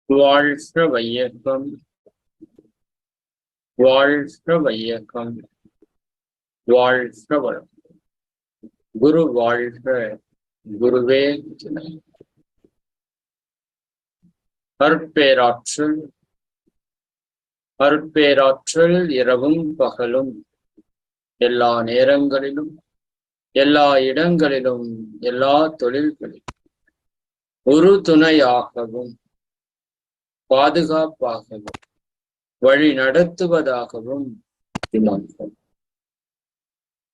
வாழ்க வையகம், வாழ்க வையகம், வாழ்க வளம். குரு வாழ்க, குருவே துணை. அருட்பேராற்றல், அருட்பேராற்றல் இரவும் பகலும் எல்லா நேரங்களிலும் எல்லா இடங்களிலும் எல்லா தொழில்களிலும் ஒரு துணையாகவும் பாதுகாப்பாகவும் வழி நடத்துவதாகவும்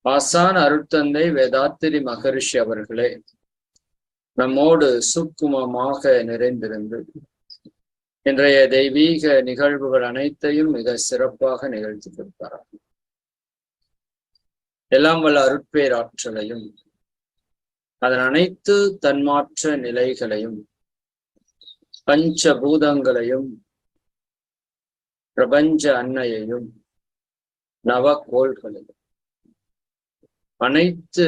ஆசான் அருட்தந்தை வேதாத்திரி மகரிஷி அவர்களே நம்மோடு சூக்குமமாக நிறைந்திருந்து இன்றைய தெய்வீக நிகழ்வுகள் அனைத்தையும் மிக சிறப்பாக நிகழ்த்தி கொடுத்தார். எல்லாம் வல்ல அருட்பேராற்றலையும் அதன் அனைத்து தன்மாற்ற நிலைகளையும் பஞ்சபூதங்களையும் பிரபஞ்ச அன்னையையும் நவக்கோள்களையும் அனைத்து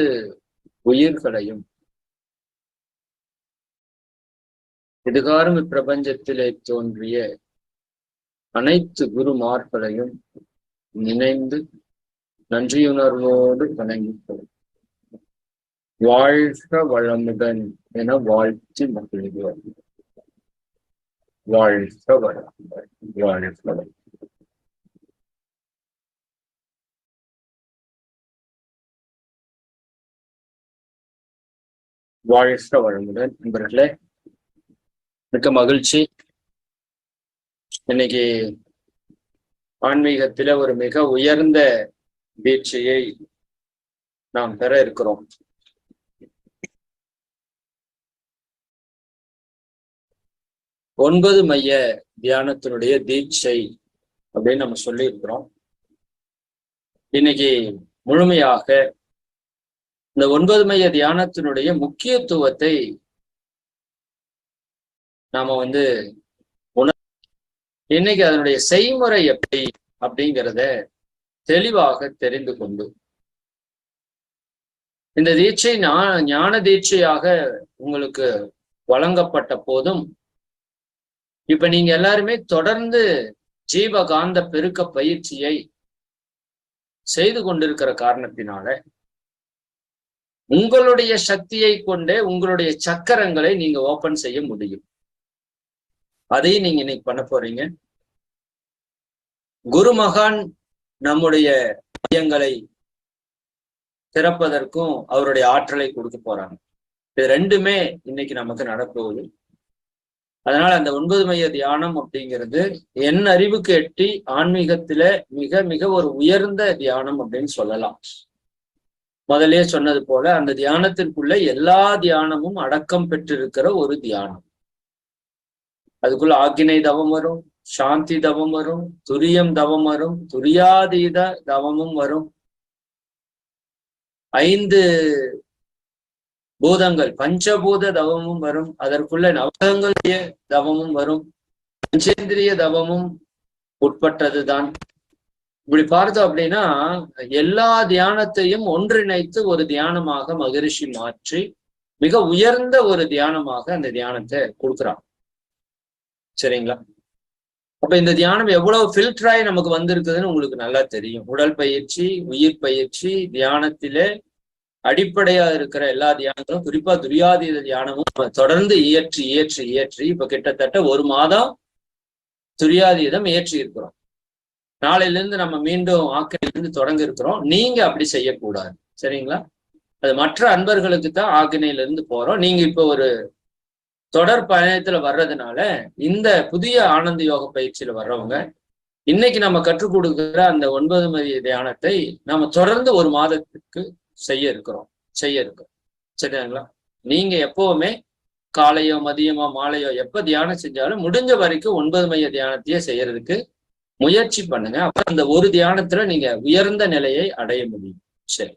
உயிர்களையும் இதுகாரும் இப்பிரபஞ்சத்திலே தோன்றிய அனைத்து குருமார்களையும் நினைந்து நன்றியுணர்வோடு வணங்கிப்போம். வாழ்க வளமுடன் என வாழ்த்தி மகிழ்கிறோம். வாழ்க வளமுடன், வாழ்க வளம். வாழ்க வளமுடன் நண்பர்களே, மிக்க மகிழ்ச்சி. இன்னைக்கு ஆன்மீகத்தில ஒரு மிக உயர்ந்த தீட்சையை நாம் பெற இருக்கிறோம். ஒன்பது மைய தியானத்தினுடைய தீட்சை அப்படின்னு நம்ம சொல்லி இருக்கிறோம். இன்னைக்கு முழுமையாக இந்த ஒன்பது மைய தியானத்தினுடைய முக்கியத்துவத்தை நாம இன்னைக்கு அதனுடைய செய்முறை எப்படி அப்படிங்கிறத தெளிவாக தெரிந்து கொண்டு இந்த தீட்சை ஞான தீட்சையாக உங்களுக்கு வழங்கப்பட்ட போதும் இப்ப நீங்க எல்லாருமே தொடர்ந்து ஜீவகாந்த பெருக்க பயிற்சியை செய்து கொண்டிருக்கிற காரணத்தினால உங்களுடைய சக்தியை கொண்டே உங்களுடைய சக்கரங்களை நீங்க ஓபன் செய்ய முடியும். அதையும் நீங்க இன்னைக்கு பண்ண போறீங்க. குருமகான் நம்முடைய மையங்களை திறப்பதற்கும் அவருடைய ஆற்றலை கொடுக்க போறாங்க. இது ரெண்டுமே இன்னைக்கு நமக்கு நடப்போகுது. அதனால அந்த 9 மைய தியானம் அப்படிங்கிறது என் அறிவுக்கு எட்டி ஆன்மீகத்தில மிக மிக ஒரு உயர்ந்த தியானம் அப்படின்னு சொல்லலாம். முதலே சொன்னது போல அந்த தியானத்திற்குள்ள எல்லா தியானமும் அடக்கம் பெற்றிருக்கிற ஒரு தியானம். அதுக்குள்ள ஆக்கினை தவம் வரும், சாந்தி தவம் வரும், துரியம் தவம் வரும், துரியாதீத தவமும் வரும். 5 பூதங்கள் பஞ்சபூத தவமும் வரும். அதற்குள்ள நவகங்களுடைய தவமும் வரும். பஞ்சேந்திரிய தவமும் உட்பட்டதுதான். இப்படி பார்த்தோம் அப்படின்னா எல்லா தியானத்தையும் ஒன்றிணைத்து ஒரு தியானமாக மகரிஷி மாற்றி மிக உயர்ந்த ஒரு தியானமாக அந்த தியானத்தை கொடுக்குறான். சரிங்களா? அப்ப இந்த தியானம் எவ்வளவு ஃபில்டராகி நமக்கு வந்திருக்குதுன்னு உங்களுக்கு நல்லா தெரியும். உடல் பயிற்சி, உயிர் பயிற்சி, தியானத்திலே அடிப்படையா இருக்கிற எல்லா தியானங்களும், குறிப்பா துரியாதீத தியானமும் தொடர்ந்து இயற்றி இயற்றி இயற்றி இப்ப கிட்டத்தட்ட 1 மாதம் துரியாதீதம் இயற்றி இருக்கிறோம். நாளையிலிருந்து நம்ம மீண்டும் ஆக்கினையிலிருந்து தொடங்க இருக்கிறோம். நீங்க அப்படி செய்யக்கூடாது. சரிங்களா? அது மற்ற அன்பர்களுக்கு தான் ஆக்கினையிலிருந்து போறோம். நீங்க இப்ப ஒரு தொடர் பயணத்துல வர்றதுனால இந்த புதிய ஆனந்த யோக பயிற்சியில வர்றவங்க இன்னைக்கு நம்ம கற்றுக் கொடுக்கிற அந்த 9 மைய தியானத்தை நம்ம தொடர்ந்து 1 மாதத்துக்கு செய்ய இருக்கிறோம். சரிங்களா? நீங்க எப்பவுமே காலையோ மதியமோ மாலையோ எப்ப தியானம் செஞ்சாலும் முடிஞ்ச வரைக்கும் 9 மைய தியானத்தையே செய்யறதுக்கு முயற்சி பண்ணுங்க. அப்ப அந்த ஒரு தியானத்துல நீங்க உயர்ந்த நிலையை அடைய முடியும். சரி,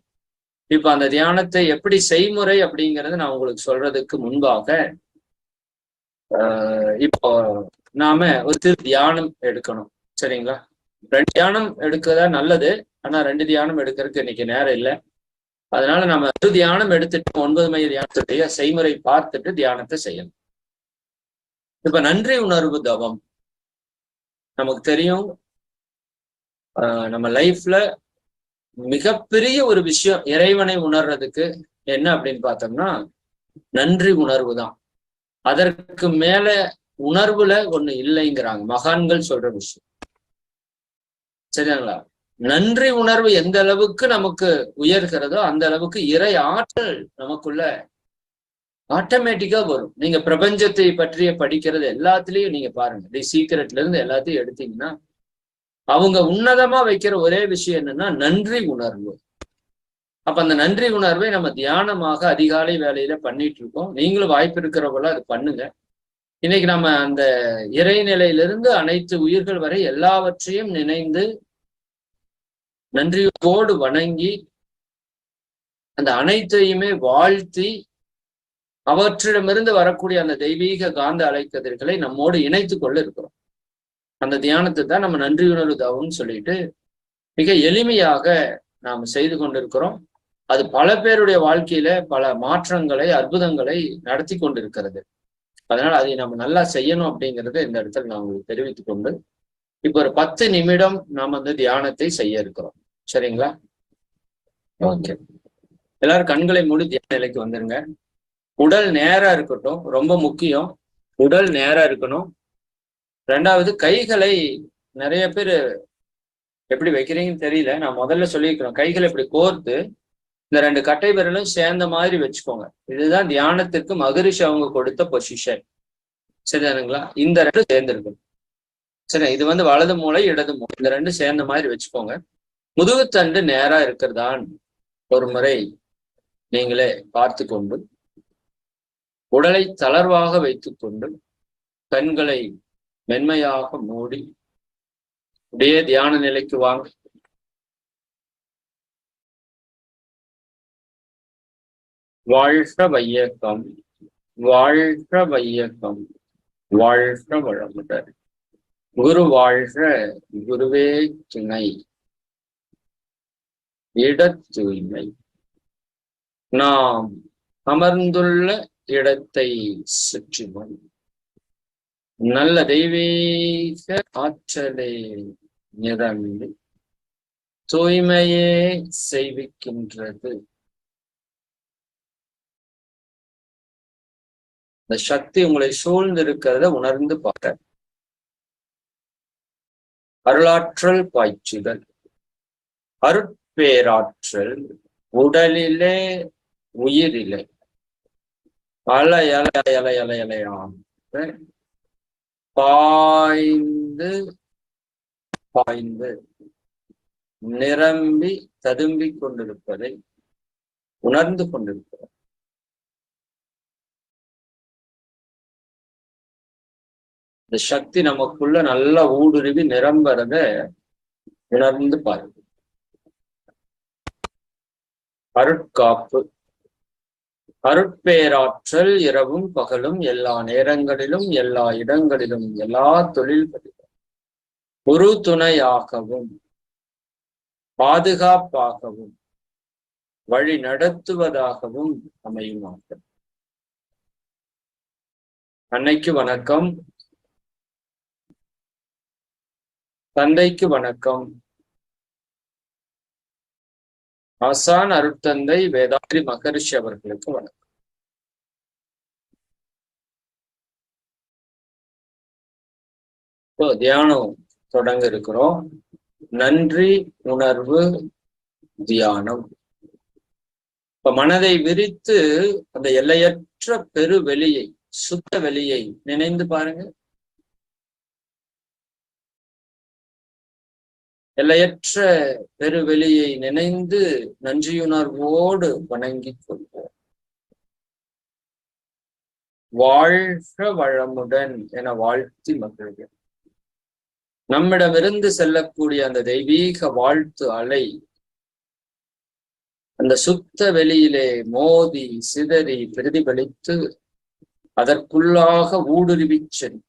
இப்ப அந்த தியானத்தை எப்படி செய்முறை அப்படிங்கறத நான் உங்களுக்கு சொல்றதுக்கு முன்பாக இப்போ நாம ஒரு தியானம் எடுக்கணும். சரிங்களா? 2 தியானம் எடுக்கதா நல்லது. ஆனா 2 தியானம் எடுக்கிறதுக்கு இன்னைக்கு நேரம் இல்லை. அதனால நம்ம தியானம் எடுத்துட்டு 9 மைய தியானத்துடைய செய்முறை பார்த்துட்டு தியானத்தை செய்யணும். இப்ப நன்றி உணர்வு தவம் நமக்கு தெரியும். நம்ம லைஃப்ல மிகப்பெரிய ஒரு விஷயம் இறைவனை உணர்றதுக்கு என்ன அப்படின்னு பார்த்தோம்னா நன்றி உணர்வு தான். அதற்கு மேல உணர்வுல ஒண்ணு இல்லைங்கிறாங்க மகான்கள் சொல்ற விஷயம். சரிங்களா? நன்றி உணர்வு எந்த அளவுக்கு நமக்கு உயர்கிறதோ அந்த அளவுக்கு இறை ஆற்றல் நமக்குள்ள ஆட்டோமேட்டிக்கா வரும். நீங்க பிரபஞ்சத்தை பற்றிய படிக்கிறது எல்லாத்துலயும் நீங்க பாருங்க, தி சீக்ரெட்ல இருந்து எல்லாத்தையும் எடுத்தீங்கன்னா அவங்க உன்னதமா வைக்கிற ஒரே விஷயம் என்னன்னா நன்றி உணர்வு. அப்ப அந்த நன்றி உணர்வை நம்ம தியானமாக அதிகாலை வேலையில பண்ணிட்டு இருக்கோம். நீங்களும் வாய்ப்பு இருக்கிறவங்கள அது பண்ணுங்க. இன்னைக்கு நம்ம அந்த இறைநிலையிலிருந்து அனைத்து உயிர்கள் வரை எல்லாவற்றையும் நினைந்து நன்றியோடு வணங்கி அந்த அனைத்தையுமே வாழ்த்தி அவற்றிடமிருந்து வரக்கூடிய அந்த தெய்வீக காந்த அலைக்கதிர்களை நம்மோடு இணைத்து கொள்ள இருக்கிறோம். அந்த தியானத்தை தான் நம்ம நன்றியுணர்வு தவம்னு சொல்லிட்டு மிக எளிமையாக நாம் செய்து கொண்டிருக்கிறோம். அது பல பேருடைய வாழ்க்கையில பல மாற்றங்களை அற்புதங்களை நடத்தி கொண்டிருக்கிறது. அதனால அதை நம்ம நல்லா செய்யணும் அப்படிங்கிறத இந்த இடத்துல நான் உங்களுக்கு தெரிவித்துக் கொண்டு இப்ப ஒரு 10 நிமிடம் நாம் அந்த தியானத்தை செய்ய இருக்கிறோம். சரிங்களா? ஓகே, எல்லாரும் கண்களை மூடி தியான நிலைக்கு வந்துருங்க. உடல் நேரா இருக்கட்டும், ரொம்ப முக்கியம். உடல் நேரா இருக்கணும். ரெண்டாவது, கைகளை நிறைய பேர் எப்படி வைக்கிறீங்கன்னு தெரியல, நான் முதல்ல சொல்லியிருக்கிறேன். கைகளை இப்படி கோர்த்து இந்த 2 கட்டை விரலும் சேர்ந்த மாதிரி வச்சுக்கோங்க. இதுதான் தியானத்திற்கு மகரிஷி அவங்க கொடுத்த பொசிஷன். சரிதானுங்களா? இந்த 2 சேர்ந்திருக்கும். சரி, இது வந்து வலது மூளை இடது மூளை, இந்த 2 சேர்ந்த மாதிரி வச்சுக்கோங்க. முதுகுத்தண்டு நேரா இருக்கிறதான் ஒரு முறை நீங்களே பார்த்து கொண்டு உடலை தளர்வாக வைத்துக் கொண்டு கண்களை மென்மையாக மூடி அப்படியே தியான நிலைக்கு வாங்க. வாழ்க வையகம், வாழ்க வையகம், வாழ்க வளமுடன். குரு வாழ்க, குருவே துணை. இட தூய்மை. நாம் அமர்ந்துள்ள இடத்தை சுற்றினோம் நல்ல தெய்வீக ஆற்றலை நிரம்பி தூய்மையே செய்விக்கின்றது. இந்த சக்தி உங்களை சூழ்ந்திருக்கிறத உணர்ந்து பார்க்க அருளாற்றல் பாய்ச்சுதல், அருட்பேராற்றல் உடலிலே உயிரிலே அலை அலை அலை அலை அலையாம் பாய்ந்து பாய்ந்து நிரம்பி ததும்பிக் கொண்டிருப்பதை உணர்ந்து கொண்டிருக்கிறார். இந்த சக்தி நமக்குள்ள நல்லா ஊடுருவி நிரம்பறத உணர்ந்து பாருங்க. அருட்காப்பு, அருட்பேராற்றல் இரவும் பகலும் எல்லா நேரங்களிலும் எல்லா இடங்களிலும் எல்லா தொழில்களிலும் ஒரு துணையாகவும் பாதுகாப்பாகவும் வழி நடத்துவதாகவும் அமையுமாக. அன்னைக்கு வணக்கம், தந்தைக்கு வணக்கம், ஆசான் அருட்தந்தை வேதாத்ரி மகரிஷி அவர்களுக்கு வணக்கம். தியானம் தொடங்க இருக்கிறோம். நன்றி உணர்வு தியானம். இப்ப மனதை விரித்து அந்த எல்லையற்ற பெரு வெளியை, சுத்த வெளியை நினைந்து பாருங்க. எல்லையற்ற பெருவெளியை நினைந்து நன்றியுணர்வோடு வணங்கிக் கொள்வோம். வாழ்க வளமுடன் என வாழ்த்தி மகிழ்வோம். நம்மிடமிருந்து செல்லக்கூடிய அந்த தெய்வீக வாழ்த்து அலை அந்த சுத்த வெளியிலே மோதி சிதறி பிரதிபலித்து அதற்குள்ளாக ஊடுருவிச் சென்று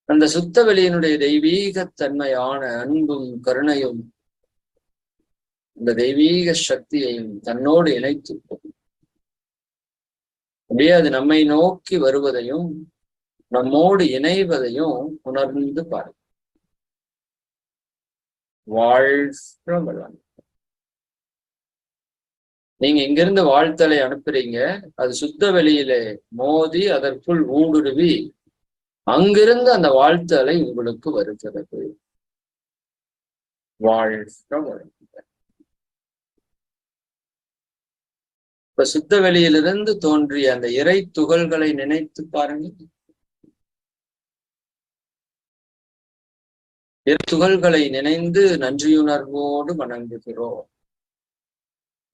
அந்த சுத்த வெளியினுடைய தெய்வீகத்தன்மையான அன்பும் கருணையும் இந்த தெய்வீக சக்தியையும் தன்னோடு இணைத்து அப்படியே அது நம்மை நோக்கி வருவதையும் நம்மோடு இணைவதையும் உணர்ந்து பாருங்க. வாழ்க வளம். நீங்க இங்கிருந்து வாழ்த்தலை அனுப்புறீங்க, அது சுத்த வெளியிலே மோதி அதற்குள் ஊடுருவி அங்கிருந்து அந்த வாழ்த்தலை உங்களுக்கு வருகிறது. வாழ்க வளம். இப்ப சுத்த வெளியிலிருந்து தோன்றிய அந்த இறை துகள்களை நினைத்து பாருங்க. இறை துகள்களை நினைந்து நன்றியுணர்வோடு வணங்குகிறோம்.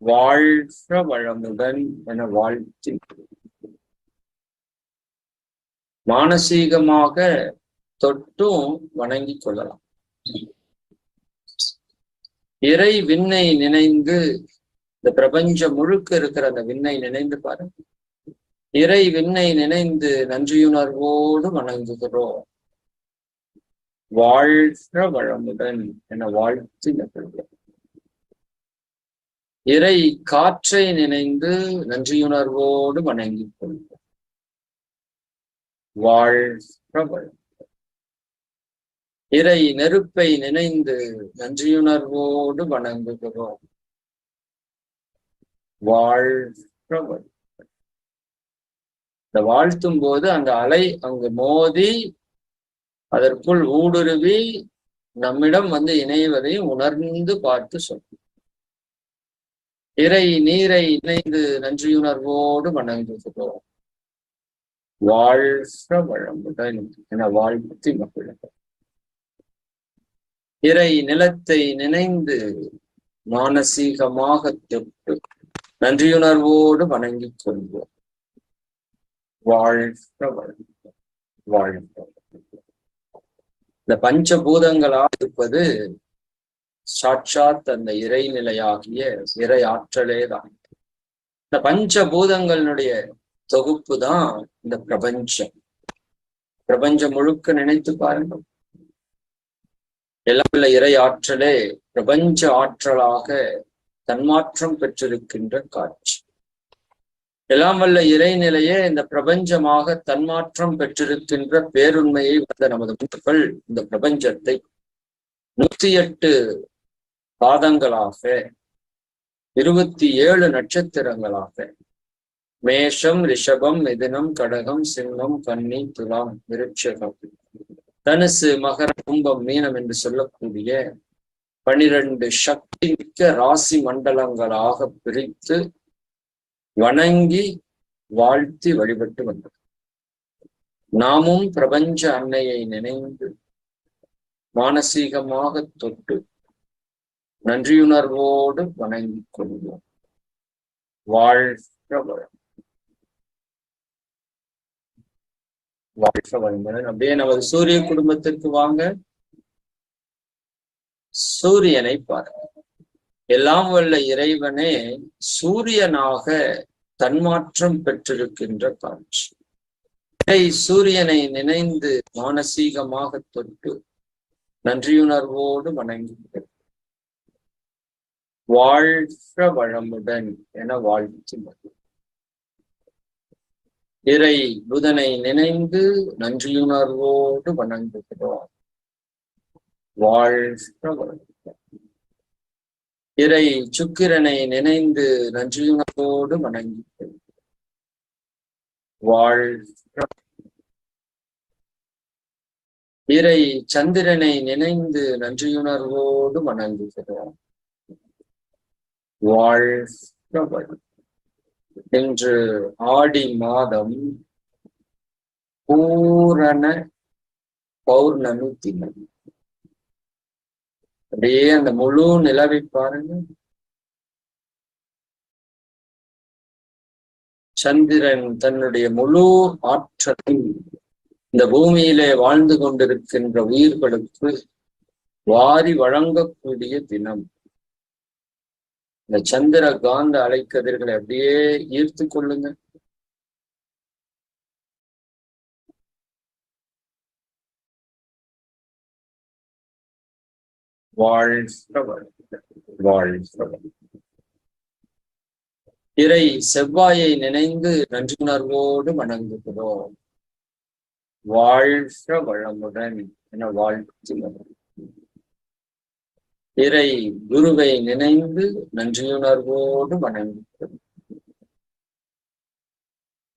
வாழ்க வளமுடன் என வாழ்த்தி மானசீகமாக தொட்டும் வணங்கிக் கொள்ளலாம். இறை விண்ணை நினைந்து, இந்த பிரபஞ்சம் முழுக்க இருக்கிற அந்த விண்ணை நினைந்து பாருங்க. இறை விண்ணை நினைந்து நன்றியுணர்வோடு வணங்குகிறோம். வாழ்க வளமுடன் என வாழ்த்தி நகர்கிறோம். இறை காற்றை நினைந்து நன்றியுணர்வோடு வணங்கிக் கொள்வோம். வாழ்க வளமுடன். இறை நெருப்பை நினைந்து நன்றியுணர்வோடு வணங்குகிறோம். வாழ்க வளமுடன். இந்த வாழ்த்தும் போது அந்த அலை அங்கு மோதி அதற்குள் ஊடுருவி நம்மிடம் வந்து இணைவதையும் உணர்ந்து பார்த்து சொல்லும். இறை நீரை இணைந்து நன்றியுணர்வோடு வணங்குகிறோம். வாழ்க வளமுடன் என வாழ்த்தி மகிழ்கிறோம். இறை நிலத்தை நினைந்து மானசீகமாக தொட்டு நன்றியுணர்வோடு வணங்கிக் கொள்வோம். வாழ்க வளமுடன். வாழ்க. இந்த பஞ்சபூதங்களாக இருப்பது சாட்சாத் அந்த இறைநிலையாகிய இறை ஆற்றலே தான். இந்த பஞ்சபூதங்களுடைய தொகுப்பு தான் இந்த பிரபஞ்சம். பிரபஞ்சம் முழுக்க நினைத்து பாருங்கள். எல்லாம் உள்ள இறை ஆற்றலே பிரபஞ்ச ஆற்றலாக தன்மாற்றம் பெற்றிருக்கின்ற காட்சி. எல்லாம் வல்ல இறைநிலையே இந்த பிரபஞ்சமாக தன்மாற்றம் பெற்றிருக்கின்ற பேருண்மையை வந்த நமது முன்னோர்கள் இந்த பிரபஞ்சத்தை 108 பாதங்களாக 27 நட்சத்திரங்களாக மேஷம், ரிஷபம், மிதுனம், கடகம், சிம்மம், கன்னி, துலாம், விருட்சகம், தனுசு, மகர, கும்பம், மீனம் என்று சொல்லக்கூடிய 12 சக்தி மிக்க ராசி மண்டலங்களாக பிரித்து வணங்கி வாழ்த்தி வழிபட்டு வந்தோம். நாமும் பிரபஞ்ச அன்னையை நினைந்து மானசீகமாக தொட்டு நன்றியுணர்வோடு வணங்கிக் கொள்வோம். வாழ்க வளம். வாழ்க வளமுடன். அப்படியே நமது சூரிய குடும்பத்திற்கு வாங்க. சூரியனை பாருங்க. எல்லாம் வல்ல இறைவனே சூரியனாக தன்மாற்றம் பெற்றிருக்கின்ற காட்சி. சூரியனை நினைந்து மானசீகமாக தொட்டு நன்றியுணர்வோடு வணங்குகிறோம். வாழ்க வளமுடன் என வாழ்த்தி இறை புதனை நினைந்து நன்றியுணர்வோடு வணங்குகிறோம். வாழ்க வளமுடன். இறை சுக்கிரனை நினைந்து நன்றியுணர்வோடு வணங்குகிறோம். வாழ்க. இறை சந்திரனை நினைந்து நன்றியுணர்வோடு வணங்குகிறோம். வாழ்க வளமுடன். இன்று ஆடி மாதம் பூரண பௌர்ணமி தினம். அப்படியே அந்த முழு நிலவை பாருங்க. சந்திரன் தன்னுடைய முழு ஆற்றலில் இந்த பூமியிலே வாழ்ந்து கொண்டிருக்கின்ற உயிர்களுக்கு வாரி வழங்கக்கூடிய தினம். இந்த சந்திர காந்த அலைக்கதிர்களை அப்படியே ஈர்த்து கொள்ளுங்க. வாழ்க வாழ்க. இறை செவ்வாயை நினைந்து நன்றியுணர்வோடு வணங்குகிறோம். வாழ்க வளமுடன் என வாழ்த்தினர். இறை குருவை நினைந்து நன்றியுணர்வோடு வணங்குகிறது.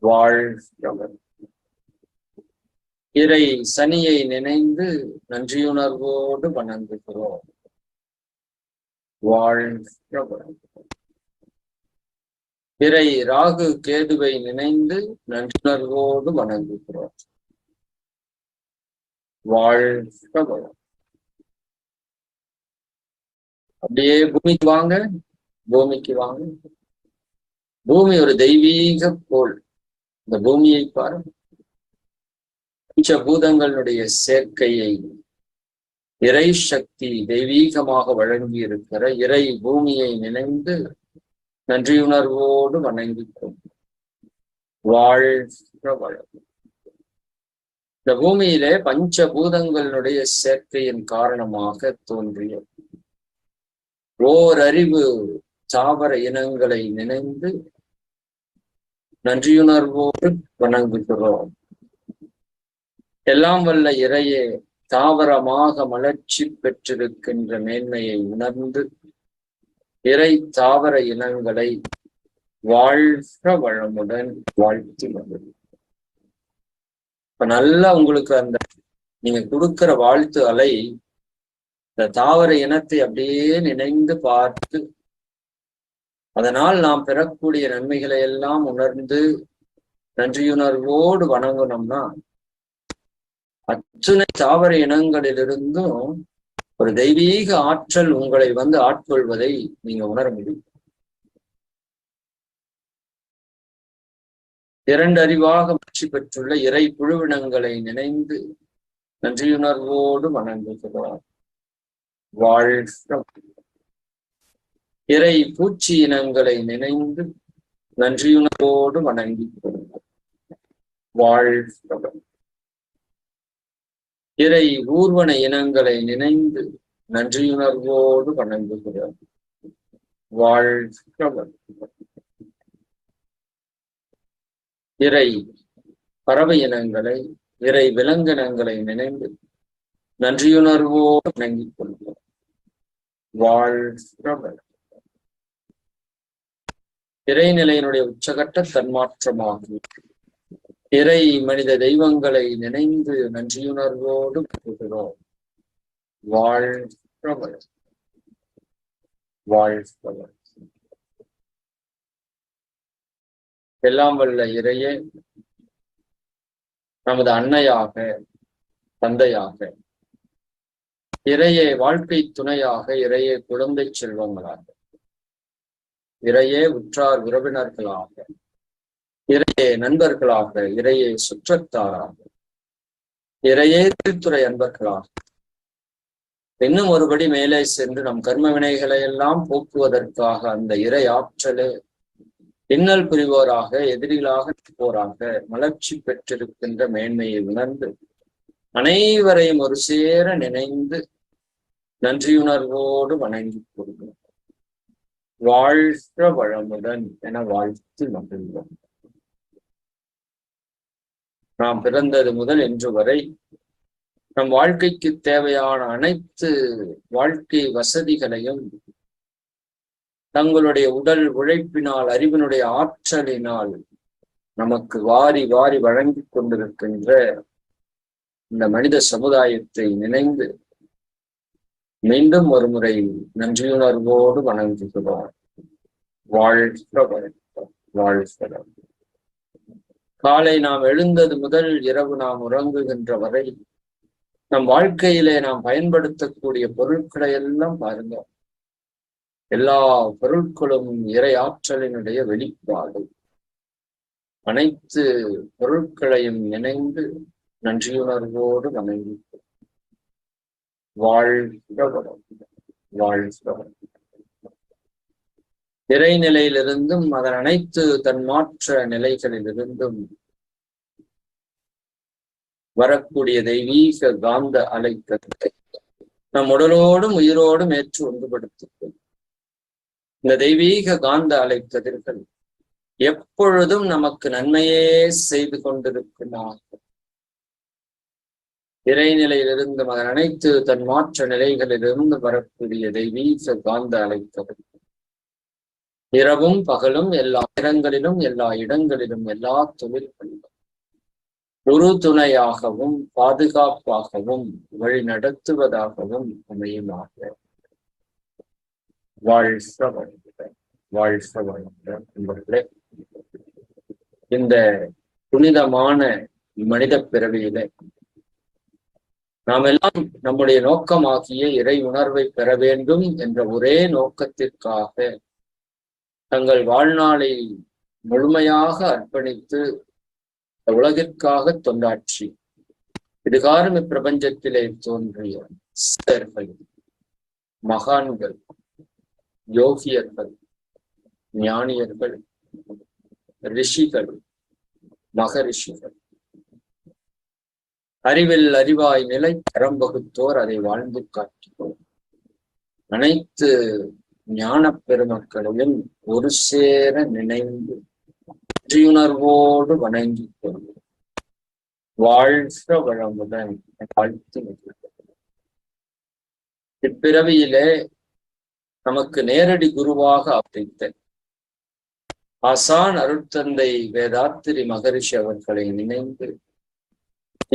வாழ்க வளமுடன். இறை சனியை நினைந்து நன்றியுணர்வோடு வணங்குகிறோம். வாழ்க வளமுடன். இறை ராகு கேதுவை நினைந்து நன்றியுணர்வோடு வணங்குகிறோம். வாழ்க வளமுடன். அப்படியே பூமிக்கு வாங்க, பூமிக்கு வாங்க. பூமி ஒரு தெய்வீக கோள். இந்த பூமியை பாருங்க. பஞ்சபூதங்களுடைய சேர்க்கையை இறை சக்தி தெய்வீகமாக வழங்கி இருக்கிற இறை பூமியை நினைந்து நன்றியுணர்வோடு வணங்கிக்கும். வாழ்க வளமுடன். இந்த பூமியிலே பஞ்சபூதங்களுடைய சேர்க்கையின் காரணமாக தோன்றிய ஓரறிவு தாவர இனங்களை நினைந்து நன்றியுணர்வோடு வணங்குகிறோம். எல்லாம் வல்ல இறையே தாவரமாக மலர்ச்சி பெற்றிருக்கின்ற மேன்மையை உணர்ந்து இறை தாவர இனங்களை வாழ்க வளமுடன் வாழ்த்தி மகிழ். இப்ப நல்லா உங்களுக்கு அந்த நீங்க கொடுக்கிற வாழ்த்து அலை இந்த தாவர இனத்தை அப்படியே நினைந்து பார்த்து அதனால் நாம் பெறக்கூடிய நன்மைகளை எல்லாம் உணர்ந்து நன்றியுணர்வோடு வணங்கணும்னா அத்துணை தாவர இனங்களிலிருந்தும் ஒரு தெய்வீக ஆற்றல் உங்களை வந்து ஆட்கொள்வதை நீங்க உணர முடியும். இரண்டு அறிவாக முயற்சி பெற்றுள்ள இறை புழுவினங்களை நினைந்து நன்றியுணர்வோடு வணங்குகிறோம். வாழ்க. இறை பூச்சி இனங்களை நினைந்து நன்றியுணர்வோடு வணங்குகிறோம். வாழ்க. இறை ஊர்வன இனங்களை நினைந்து நன்றியுணர்வோடு வணங்குகிறோம். வாழ்க. இறை பறவை இனங்களை இறை விலங்கினங்களை நினைந்து நன்றியுணர்வோடு வணங்கிக் கொள்கிறோம். வாழ்க. இறைநிலையினுடைய உச்சகட்ட தன்மாற்றமாகும் இறை மனித தெய்வங்களை நினைந்து நன்றியுணர்வோடு வணங்குகிறோம். வாழ்க. வாழ்க. எல்லாம் வல்ல இறையே நமது அன்னையாக தந்தையாக இறையே வாழ்க்கை துணையாக இறையே குழந்தை செல்வங்களாக இறையே உற்றார் உறவினர்களாக இறையே நண்பர்களாக இறையே சுற்றத்தாராக இறையே திருத்துறை அன்பர்களாக இன்னும் ஒருபடி மேலே சென்று நம் கர்ம வினைகளை எல்லாம் போக்குவதற்காக அந்த இறை ஆற்றலே இன்னல் புரிவோராக எதிரிகளாக நிற்போராக மலர்ச்சி பெற்றிருக்கின்ற மேன்மையை உணர்ந்து அனைவரையும் ஒரு சேர நினைந்து நன்றியுணர்வோடு வணங்கி கொள்கிறோம். வாழ்க வளமுடன் என வாழ்த்து மகிழ்ந்தோம். நாம் பிறந்தது முதல் இன்று வரை நம் வாழ்க்கைக்கு தேவையான அனைத்து வாழ்க்கை வசதிகளையும் தங்களுடைய உடல் உழைப்பினால் அறிவினுடைய ஆற்றலினால் நமக்கு வாரி வாரி வழங்கி கொண்டிருக்கின்ற இந்த மனித சமுதாயத்தை நினைந்து மீண்டும் ஒரு முறை நன்றியுணர்வோடு வணங்குகிறோம். வாழ்க. வாழ்க. காலை நாம் எழுந்தது முதல் இரவு நாம் உறங்குகின்ற வரை நம் வாழ்க்கையிலே நாம் பயன்படுத்தக்கூடிய பொருட்களை எல்லாம் பாருங்க. எல்லா பொருட்களும் இறை ஆற்றலினுடைய வெளிப்பாடு. அனைத்து பொருட்களையும் இணைந்து நன்றியுணர்வோடு வணங்கி வாழ்க. வாழ்க. இறைநிலையிலிருந்தும் அதன் அனைத்து தன்மாற்ற நிலைகளிலிருந்தும் வரக்கூடிய தெய்வீக காந்த அலைக்கத்தை நம் உடலோடும் உயிரோடும் ஏற்று ஒன்றுபடுத்திக் இந்த தெய்வீக காந்த அலைக்கதிர்கள் எப்பொழுதும் நமக்கு நன்மையே செய்து கொண்டிருக்கிறார்கள். இறைநிலையிலிருந்து மகன் அனைத்து தன் மாற்ற நிலைகளிலிருந்து வரக்கூடிய தெய்வீக காந்த அழைத்தது. இரவும் பகலும் எல்லா இடங்களிலும் எல்லா இடங்களிலும் எல்லா தொழில்களிலும் ஒரு துணையாகவும் பாதுகாப்பாகவும் வழி நடத்துவதாகவும் அமையுமாக. வாழ்க வளமுட, வாழ்க வளமுட. நண்பர்களே, இந்த புனிதமான மனித பிறவியிலே நாம் எல்லாம் நம்முடைய நோக்கமாகிய இறை உணர்வை பெற வேண்டும் என்ற ஒரே நோக்கத்திற்காக தங்கள் வாழ்நாளை முழுமையாக அர்ப்பணித்து உலகிற்காக தொண்டாற்றி இதுகாரும் இப்பிரபஞ்சத்திலே தோன்றிய சித்தர்கள், மகான்கள், யோகியர்கள், ஞானியர்கள், ரிஷிகள், மகரிஷிகள், அறிவில் அறிவாய் நிலை தரம் வகுத்தோர் அதை வாழ்ந்து காட்டினோர் அனைத்து ஞான பெருமக்களையும் ஒரு சேர நினைந்து நன்றியுணர்வோடு வணங்கி கொள்வோம். வாழ்க வளமுடன் வாழ்த்து. இப்பிறவியிலே நமக்கு நேரடி குருவாக அமைத்த ஆசான் அருட்தந்தை வேதாத்திரி மகரிஷி அவர்களை நினைந்து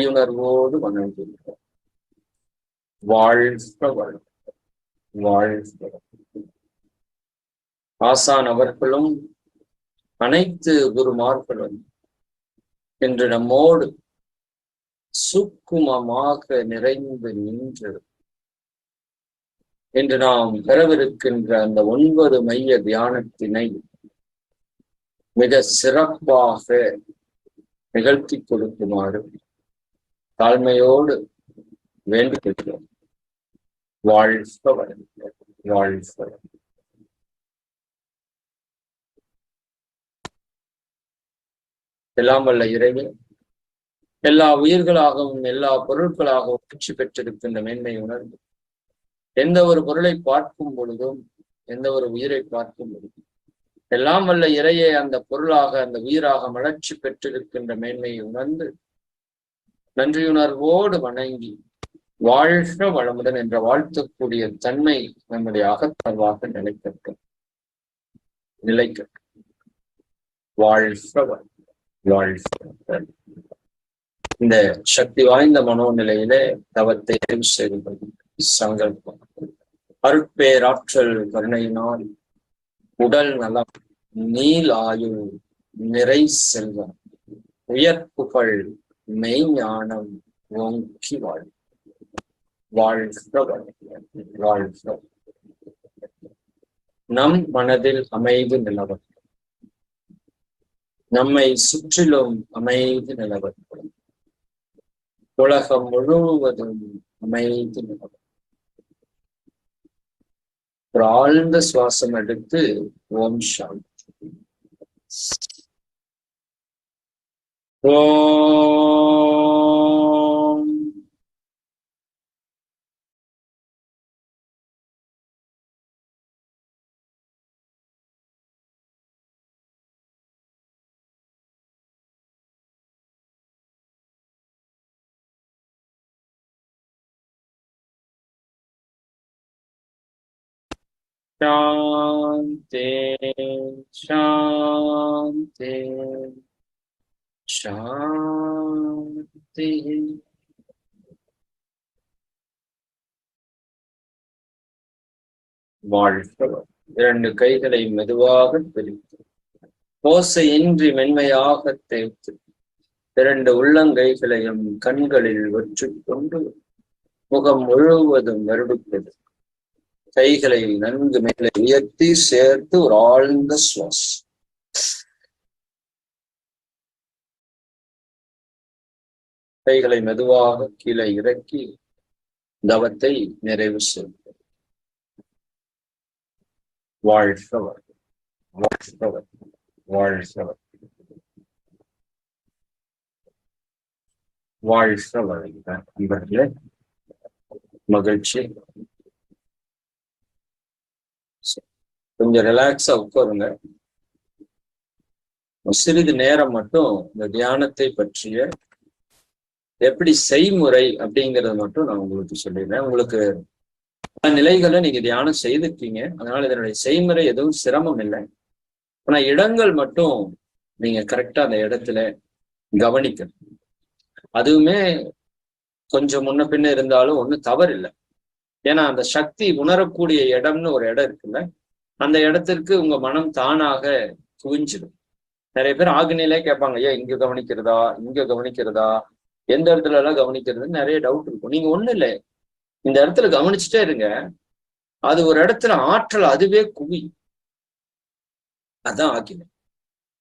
உணர்வோடு வணங்குகிறோம். வாழ்க வளமுடன், வாழ்க வளமுடன். ஆசான் அவர்களும் அனைத்து குருமார்களும் இன்று நம்மோடு சூக்குமமாக நிறைந்து நின்று இன்று நாம் பெறவிருக்கின்ற அந்த 9 மைய தியானத்தினை மிக சிறப்பாக நிகழ்த்தி கொடுக்குமாறு தாழ்மையோடு வேண்டுகிறோம். வாழ்க வளமுடன், வாழ்க வளமுடன். எல்லாம் வல்ல இறைவன் எல்லா உயிர்களாகவும் எல்லா பொருட்களாகவும் வெற்றி பெற்றிருக்கின்ற மேன்மை உணர்ந்து எந்த ஒரு பொருளை பார்க்கும் பொழுதும் எந்த ஒரு உயிரை பார்க்கும் பொழுதும் எல்லாம் வல்ல இறையை அந்த பொருளாக அந்த உயிராக மலர்ச்சி பெற்றிருக்கின்ற மேன்மையை உணர்ந்து நன்றியுணர்வோடு வணங்கி வாழ்க வளமுடன் என்ற வாழ்த்தக்கூடிய தன்மை நம்முடைய அகத்தன்வாக நிலைக்கட்டும். வாழ்க வாழ்க. இந்த சக்தி வாய்ந்த மனோநிலையிலே தவத்தை செய்வது சங்கல்பம். அருட்பேராற்றல் கருணையினால் உடல் நலம், நீல் ஆயுள், நிறை செல்வம், உயர்ப்புகள், மெய்ஞானம் ஓங்கி வாழ். வாழ்க வாழ்க. நம் மனதில் அமைதி நிலவட்டும். நம்மை சுற்றிலும் அமைதி நிலவட்டும். உலகம் முழுவதும் அமைதி நிலவட்டும். ஒரு ஆழ்ந்த சுவாசம் எடுத்து ஓம் சாந்தி. ஓம். சாந்தி சாந்தி சாந்தி. வாழ்க. 2 கைகளை மெதுவாக பிரித்து ஓசையின்றி மென்மையாக தேய்த்து 2 உள்ளங்கைகளையும் கண்களில் வற்றிக்கொண்டு முகம் முழுவதும் வருடுப்பது. கைகளை நன்கு மேலே உயர்த்தி சேர்த்து ஒரு ஆழ்ந்த சுவாசம். கைகளை மெதுவாக கீழே இறக்கி தவத்தை நிறைவு செய்வோம். வாழ்க வாழ்க வாழ்க வாழ்க வாழ்க. நண்பர்களே, மகிழ்ச்சி. கொஞ்சம் ரிலாக்ஸா உட்காருங்க. சிறிது நேரம் மட்டும் இந்த தியானத்தை பற்றிய எப்படி செய்முறை அப்படிங்கறத மட்டும் நான் உங்களுக்கு சொல்லிடுறேன். உங்களுக்கு பல நிலைகளை நீங்க தியானம் செய்திருக்கீங்க, அதனால இதனுடைய செய்முறை எதுவும் சிரமம் இல்லை. ஆனா இடங்கள் மட்டும் நீங்க கரெக்டா அந்த இடத்துல கவனிக்கணும். அதுவுமே கொஞ்சம் முன்ன பின்ன இருந்தாலும் ஒன்றும் தவறு இல்லை. ஏன்னா அந்த சக்தி உணரக்கூடிய இடம்னு ஒரு இடம் இருக்குல்ல, அந்த இடத்திற்கு உங்க மனம் தானாக குவிஞ்சிடும். நிறைய பேர் ஆக்னிலே கேட்பாங்க, ஏன் இங்க கவனிக்கிறதா, இங்க கவனிக்கிறதா, எந்த இடத்துல எல்லாம் கவனிக்கிறதுன்னு நிறைய டவுட் இருக்கும். நீங்க ஒண்ணு இல்லை, இந்த இடத்துல கவனிச்சுட்டே இருங்க. அது ஒரு இடத்துல ஆற்றல் அதுவே குவி. அதான் ஆக்கினேன்.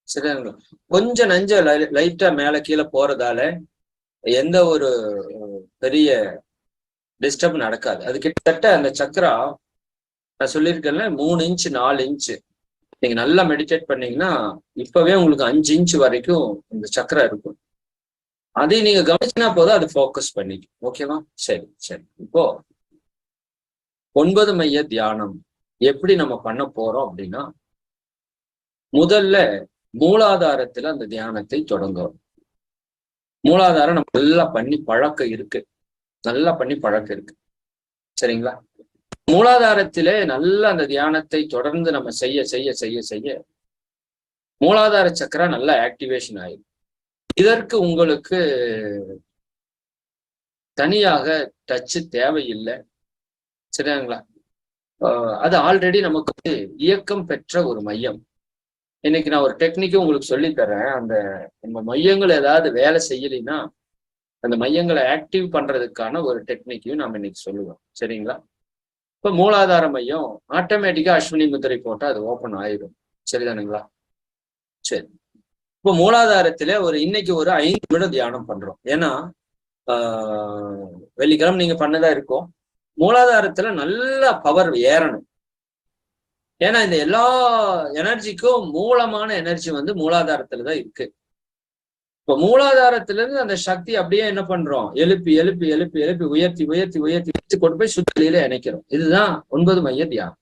சரிங்களா? கொஞ்சம் நஞ்ச லைட்டா மேல கீழே போறதால எந்த ஒரு பெரிய டிஸ்டர்ப் நடக்காது. அது கிட்டத்தட்ட அந்த சக்கரா நான் சொல்லியிருக்கேன்ல 3 இன்ச்சு 4 இன்ச்சு. நீங்க நல்லா மெடிடேட் பண்ணீங்கன்னா இப்பவே உங்களுக்கு 5 இன்ச்சு வரைக்கும் இந்த சக்கரா இருக்கும். அதை நீங்க கவனிச்சினா போதும், அது ஃபோக்கஸ் பண்ணிக்கும். ஓகேவா? சரி சரி. இப்போ 9 மைய தியானம் எப்படி நம்ம பண்ண போறோம் அப்படின்னா, முதல்ல மூலாதாரத்துல அந்த தியானத்தை தொடங்கும். மூலாதாரம் நம்ம நல்லா பண்ணி பழக்கம் இருக்கு, நல்லா பண்ணி பழக்கம் இருக்கு. சரிங்களா? மூலாதாரத்திலே நல்லா அந்த தியானத்தை தொடர்ந்து நம்ம செய்ய செய்ய செய்ய செய்ய மூலாதார சக்கரா நல்லா ஆக்டிவேஷன் ஆயிடும். இதற்கு உங்களுக்கு தனியாக டச்சு தேவையில்லை. சரிங்களா? அது ஆல்ரெடி நமக்கு இயக்கம் பெற்ற ஒரு மையம். இன்னைக்கு நான் ஒரு டெக்னிக்கும் உங்களுக்கு சொல்லித்தரேன். அந்த நம்ம மையங்கள் ஏதாவது வேலை செய்யலைன்னா அந்த மையங்களை ஆக்டிவ் பண்றதுக்கான ஒரு டெக்னிக்கையும் நம்ம இன்னைக்கு சொல்லுவோம். சரிங்களா? இப்ப மூலாதார மையம் ஆட்டோமேட்டிக்கா அஸ்வினி முத்திரை போட்டா அது ஓப்பன் ஆயிடும். சரிதானுங்களா? சரி. இப்போ மூலாதாரத்துல இன்னைக்கு ஒரு 5 நிமிடம் தியானம் பண்றோம். ஏன்னா வெள்ளிக்கிழமை நீங்க பண்ணதா இருக்கும். மூலாதாரத்துல நல்ல பவர் ஏறணும். ஏன்னா இந்த எல்லா எனர்ஜிக்கும் மூலமான எனர்ஜி மூலாதாரத்துலதான் இருக்கு. இப்ப மூலாதாரத்துல இருந்து அந்த சக்தி அப்படியே என்ன பண்றோம், எழுப்பி எழுப்பி எழுப்பி எழுப்பி உயர்த்தி உயர்த்தி உயர்த்தி உயர்த்தி கொண்டு போய் சுத்தலியில இணைக்கிறோம். இதுதான் 9 மைய தியானம்.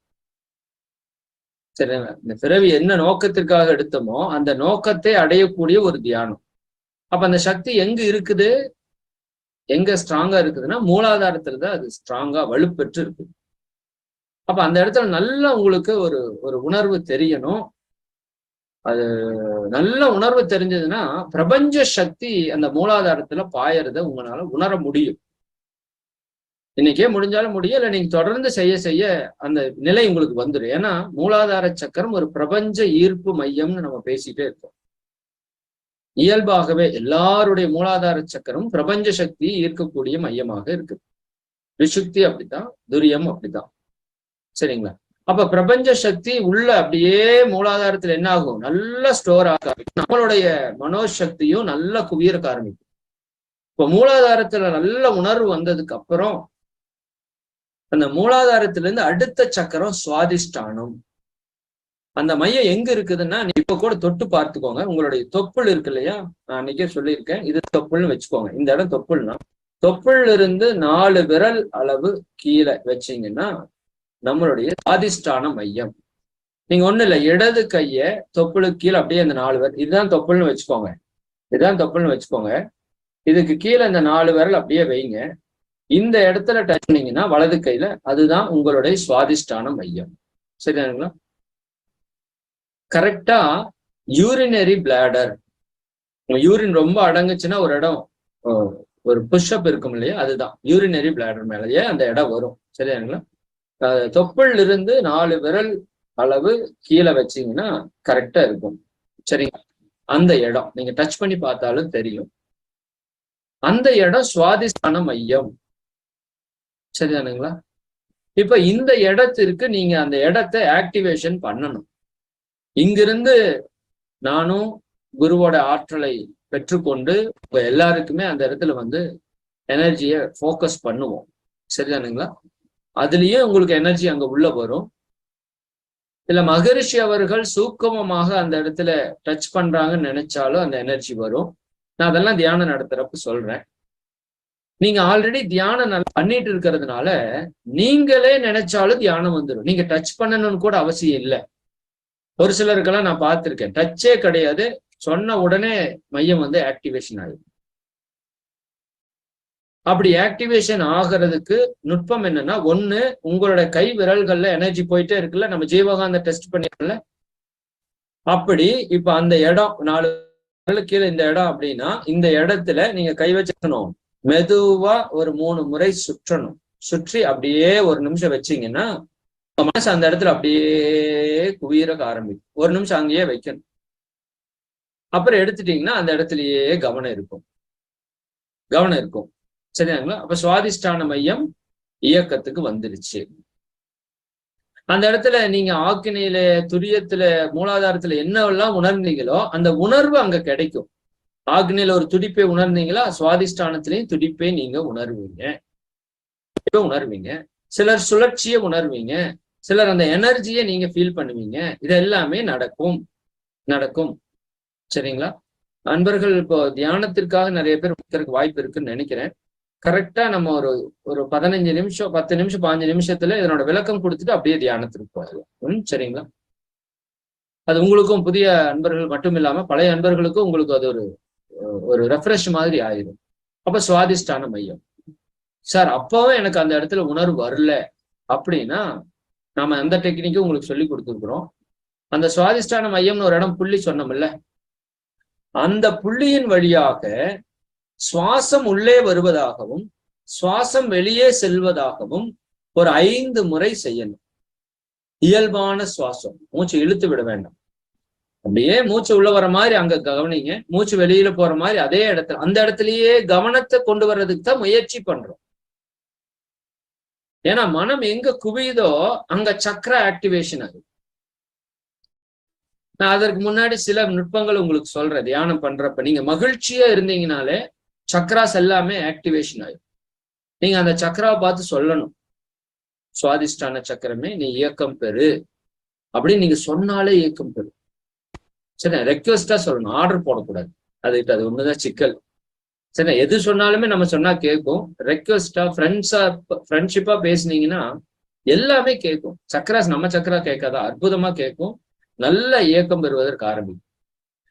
சரிங்களா? இந்த பிறவி என்ன நோக்கத்திற்காக எடுத்தோமோ அந்த நோக்கத்தை அடையக்கூடிய ஒரு தியானம். அப்ப அந்த சக்தி எங்க இருக்குது, எங்க ஸ்ட்ராங்கா இருக்குதுன்னா மூலாதாரத்துலதான் அது ஸ்ட்ராங்கா வலுப்பெற்று இருக்குது. அப்ப அந்த இடத்துல நல்லா உங்களுக்கு ஒரு உணர்வு தெரியணும். அது நல்ல உணர்வு தெரிஞ்சதுன்னா பிரபஞ்ச சக்தி அந்த மூலாதாரத்துல பாயறத உங்களால உணர முடியும். இன்னைக்கே முடிஞ்சாலும் முடியும், இல்லை நீங்க தொடர்ந்து செய்ய செய்ய அந்த நிலை உங்களுக்கு வந்துடும். ஏன்னா மூலாதார சக்கரம் ஒரு பிரபஞ்ச ஈர்ப்பு மையம்னு நம்ம பேசிட்டே இருக்கோம். இயல்பாகவே எல்லாருடைய மூலாதார சக்கரம் பிரபஞ்ச சக்தி ஈர்க்கக்கூடிய மையமாக இருக்குது. விசுக்தி அப்படித்தான், துரியம் அப்படித்தான். சரிங்களா? அப்ப பிரபஞ்ச சக்தி உள்ள அப்படியே மூலாதாரத்துல என்ன ஆகும், நல்லா ஸ்டோர் ஆக ஆரம்பிக்கும். நம்மளுடைய மனோசக்தியும் நல்லா குவியறக்க ஆரம்பிக்கும். இப்ப மூலாதாரத்துல நல்ல உணர்வு வந்ததுக்கு அப்புறம் அந்த மூலாதாரத்துல இருந்து அடுத்த சக்கரம் சுவாதிஷ்டானம். அந்த மையம் எங்க இருக்குதுன்னா, நீ இப்ப கூட தொட்டு பார்த்துக்கோங்க. உங்களுடைய தொப்புள் இருக்கு இல்லையா, நான் அன்னைக்கே சொல்லியிருக்கேன், இது தொப்புள்னு வச்சுக்கோங்க. இந்த இடம் தொப்புள்னா, தொப்புள் இருந்து 4 விரல் அளவு கீழே வச்சீங்கன்னா நம்மளுடைய சுவாதிஷ்டான மையம். நீங்க ஒண்ணு இல்லை, இடது கைய தொப்புளுக்கு கீழே அப்படியே அந்த 4 விரல், இதுதான் தொப்புள்னு வச்சுக்கோங்க, இதுதான் தொப்புள்னு வச்சுக்கோங்க. இதுக்கு கீழே இந்த 4 விரல் அப்படியே வைங்க. இந்த இடத்துல டச் பண்ணீங்கன்னா வலது கையில, அதுதான் உங்களுடைய சுவாதிஷ்டான மையம். சரிங்களா? கரெக்டா யூரினரி பிளாடர், யூரின் ரொம்ப அடங்குச்சுன்னா ஒரு இடம், ஒரு புஷ்அப் இருக்கும் இல்லையா, அதுதான் யூரினரி பிளாடர் மேலேயே அந்த இடம் வரும். சரிங்களா? தொப்புள் இருந்து 4 விரல் அளவு கீழே வச்சீங்கன்னா கரெக்டா இருக்கும். சரிங்களா? அந்த இடம் நீங்க டச் பண்ணி பார்த்தாலும் தெரியும். அந்த இடம் சுவாதிஷ்டான மையம். சரிதானுங்களா? இப்ப இந்த இடத்திற்கு நீங்க அந்த இடத்தை ஆக்டிவேஷன் பண்ணணும். இங்கிருந்து நானும் குருவோட ஆற்றலை பெற்றுக்கொண்டு எல்லாருக்குமே அந்த இடத்துல எனர்ஜியை ஃபோக்கஸ் பண்ணுவோம். சரிதானுங்களா? அதுலயே உங்களுக்கு எனர்ஜி அங்க உள்ள வரும். இல்ல மகரிஷி அவர்கள் சூக்கமமாக அந்த இடத்துல டச் பண்றாங்கன்னு நினைச்சாலும் அந்த எனர்ஜி வரும். நான் அதெல்லாம் தியானம் நடத்துறப்ப சொல்றேன். நீங்க ஆல்ரெடி தியானம் நல்லா பண்ணிட்டு இருக்கிறதுனால நீங்களே நினைச்சாலும் தியானம் வந்துடும். நீங்க டச் பண்ணணும்னு கூட அவசியம் இல்லை. ஒரு சிலருக்கெல்லாம் நான் பார்த்திருக்கேன், டச்சே கிடையாது, சொன்ன உடனே மையம் ஆக்டிவேஷன் ஆயிடும். அப்படி ஆக்டிவேஷன் ஆகிறதுக்கு நுட்பம் என்னன்னா, ஒண்ணு உங்களோட கை விரல்கள்ல எனர்ஜி போயிட்டே இருக்குல்ல, நம்ம ஜீவகாந்த டெஸ்ட் பண்ணிருக்கோம்ல. அப்படி இப்ப அந்த இடம் 4 கீழே இந்த இடம் அப்படின்னா, இந்த இடத்துல நீங்க கை வச்சுக்கணும். மெதுவா ஒரு 3 முறை சுற்றணும். சுற்றி அப்படியே ஒரு நிமிஷம் வச்சீங்கன்னா மனசு அந்த இடத்துல அப்படியே குவியறக்க ஆரம்பிக்கும். ஒரு நிமிஷம் அங்கேயே வைக்கணும். அப்புறம் எடுத்துட்டீங்கன்னா அந்த இடத்துலயே கவனம் இருக்கும். சரிங்களா? அப்ப சுவாதிஷ்டான மையம் இயக்கத்துக்கு வந்துருச்சு. அந்த இடத்துல நீங்க ஆக்கினையில, துரியத்துல, மூலாதாரத்துல என்னவெல்லாம் உணர்ந்தீங்களோ அந்த உணர்வு அங்க கிடைக்கும். ஆக்னியில ஒரு துடிப்பை உணர்ந்தீங்களா, சுவாதிஷ்டானத்திலையும் துடிப்பை நீங்க உணர்வீங்க. சிலர் சுழற்சியை உணர்வீங்க, சிலர் அந்த எனர்ஜியை நீங்க ஃபீல் பண்ணுவீங்க. இது எல்லாமே நடக்கும். சரிங்களா? நண்பர்கள் இப்போ தியானத்திற்காக நிறைய பேர் வைக்கிறதுக்கு வாய்ப்பு இருக்குன்னு நினைக்கிறேன். கரெக்டா நம்ம ஒரு 15 நிமிஷம், 10 நிமிஷம், 15 நிமிஷத்துல இதனோட விளக்கம் கொடுத்துட்டு அப்படியே தியானத்திற்கு போயிடலாம். சரிங்களா? அது உங்களுக்கும் புதிய அன்பர்கள் மட்டும் இல்லாம பழைய அன்பர்களுக்கும் உங்களுக்கு அது ஒரு ரெஃப்ரெஷ் மாதிரி ஆயிடும். அப்ப சுவாதிஷ்டான மையம். சார் அப்பவும் எனக்கு அந்த இடத்துல உணர்வு வரல அப்படின்னா, நாம அந்த டெக்னிக்கும் உங்களுக்கு சொல்லி கொடுத்துருக்குறோம். அந்த சுவாதிஷ்டான மையம்னு ஒரு இடம் புள்ளி சொன்னோம்ல, அந்த புள்ளியின் வழியாக சுவாசம் உள்ளே வருவதாகவும் சுவாசம் வெளியே செல்வதாகவும் ஒரு 5 முறை செய்யணும். இயல்பான சுவாசம், மூச்சு இழுத்து விட வேண்டாம். அப்படியே மூச்சு உள்ள வர மாதிரி அங்க கவனிங்க, மூச்சு வெளியில போற மாதிரி அதே இடத்துல, அந்த இடத்துலயே கவனத்தை கொண்டு வர்றதுக்கு தான் முயற்சி பண்றோம். ஏன்னா மனம் எங்க குவியுதோ அங்க சக்கர ஆக்டிவேஷன் ஆகுது. நான் அதற்கு முன்னாடி சில நுட்பங்கள் உங்களுக்கு சொல்றேன். தியானம் பண்றப்ப நீங்க மகிழ்ச்சியா இருந்தீங்கனாலே சக்ராஸ் எல்லாமே ஆக்டிவேஷன் ஆயிடும். நீங்க அந்த சக்கராவை பார்த்து சொல்லணும், சுவாதிஷ்டான சக்கரமே நீ இயக்கம் பெறு அப்படின்னு நீங்க சொன்னாலே இயக்கம் பெறு. சரி, ரெக்வெஸ்டா சொல்லணும், ஆர்டர் போடக்கூடாது. அது ஒண்ணுதான் சிக்கல். சரி, எது சொன்னாலுமே நம்ம சொன்னா கேட்கும். ரெக்வெஸ்டா ஃப்ரெண்ட்ஷிப்பா பேசுனீங்கன்னா எல்லாமே கேட்கும். சக்கராஸ் நம்ம சக்கரா கேட்காதா, அற்புதமா கேட்கும். நல்ல இயக்கம் பெறுவதற்கு ஆரம்பிக்கும்.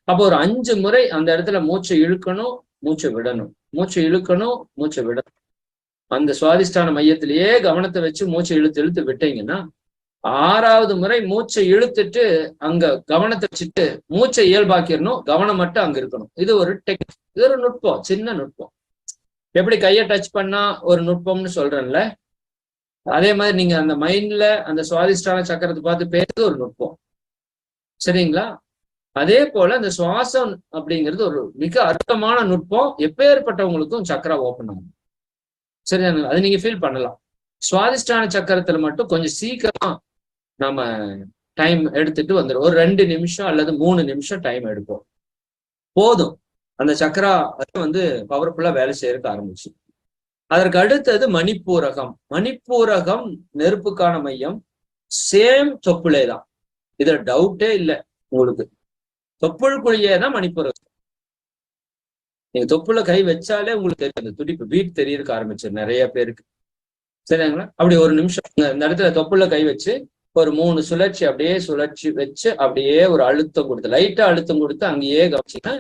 அப்போ ஒரு 5 முறை அந்த இடத்துல மூச்சை இழுக்கணும், மூச்சை விடணும், மூச்சை இழுக்கணும், மூச்சை விடணும். அந்த சுவாதிஷ்டான மையத்திலேயே கவனத்தை வச்சு மூச்சை இழுத்து விட்டீங்கன்னா 6வது முறை மூச்சை இழுத்துட்டு அங்க கவனத்தை வச்சுட்டு மூச்சை இயல்பாக்கிடணும். கவனம் மட்டும் அங்க இருக்கணும். இது ஒரு டெக்னிக், இது ஒரு நுட்பம், சின்ன நுட்பம். எப்படி கையை டச் பண்ணா ஒரு நுட்பம்னு சொல்றேன்ல, அதே மாதிரி நீங்க அந்த மைண்ட்ல அந்த சுவாதிஷ்டான சக்கரத்தை பார்த்து பேசுறது ஒரு நுட்பம். சரிங்களா? அதே போல இந்த சுவாசம் அப்படிங்கிறது ஒரு மிக அற்புதமான நுட்பம். எப்பேற்பட்டவங்களுக்கும் சக்கரா ஓப்பன் ஆகும். சரி, அது நீங்க ஃபீல் பண்ணலாம். சுவாதிஷ்டான சக்கரத்துல மட்டும் கொஞ்சம் சீக்கிரமா நாம டைம் எடுத்துட்டு வந்துடும். ஒரு 2 நிமிஷம் அல்லது 3 நிமிஷம் டைம் எடுப்போம், போதும். அந்த சக்கரா பவர்ஃபுல்லா வேலை செய்யறதுக்கு ஆரம்பிச்சு. அதற்கு அடுத்தது மணிப்பூரகம். மணிப்பூரகம் நெருப்புக்கான மையம். சேம் தொப்புளே தான், இதுல டவுட்டே இல்லை உங்களுக்கு. தொப்புள் குழியே தான் மணிப்பூரகம். நீங்க தொப்புல கை வச்சாலே உங்களுக்கு தெரியும், அந்த துடிப்பு பீட் தெரியறதுக்கு ஆரம்பிச்சு நிறைய பேருக்கு. சரிங்களா? அப்படி ஒரு நிமிஷம் இந்த இடத்துல தொப்புல கை வச்சு ஒரு 3 சுழற்சி அப்படியே சுழற்சி வச்சு அப்படியே ஒரு அழுத்தம் கொடுத்து, லைட்டா அழுத்தம் கொடுத்து அங்கேயே கவனிச்சுன்னா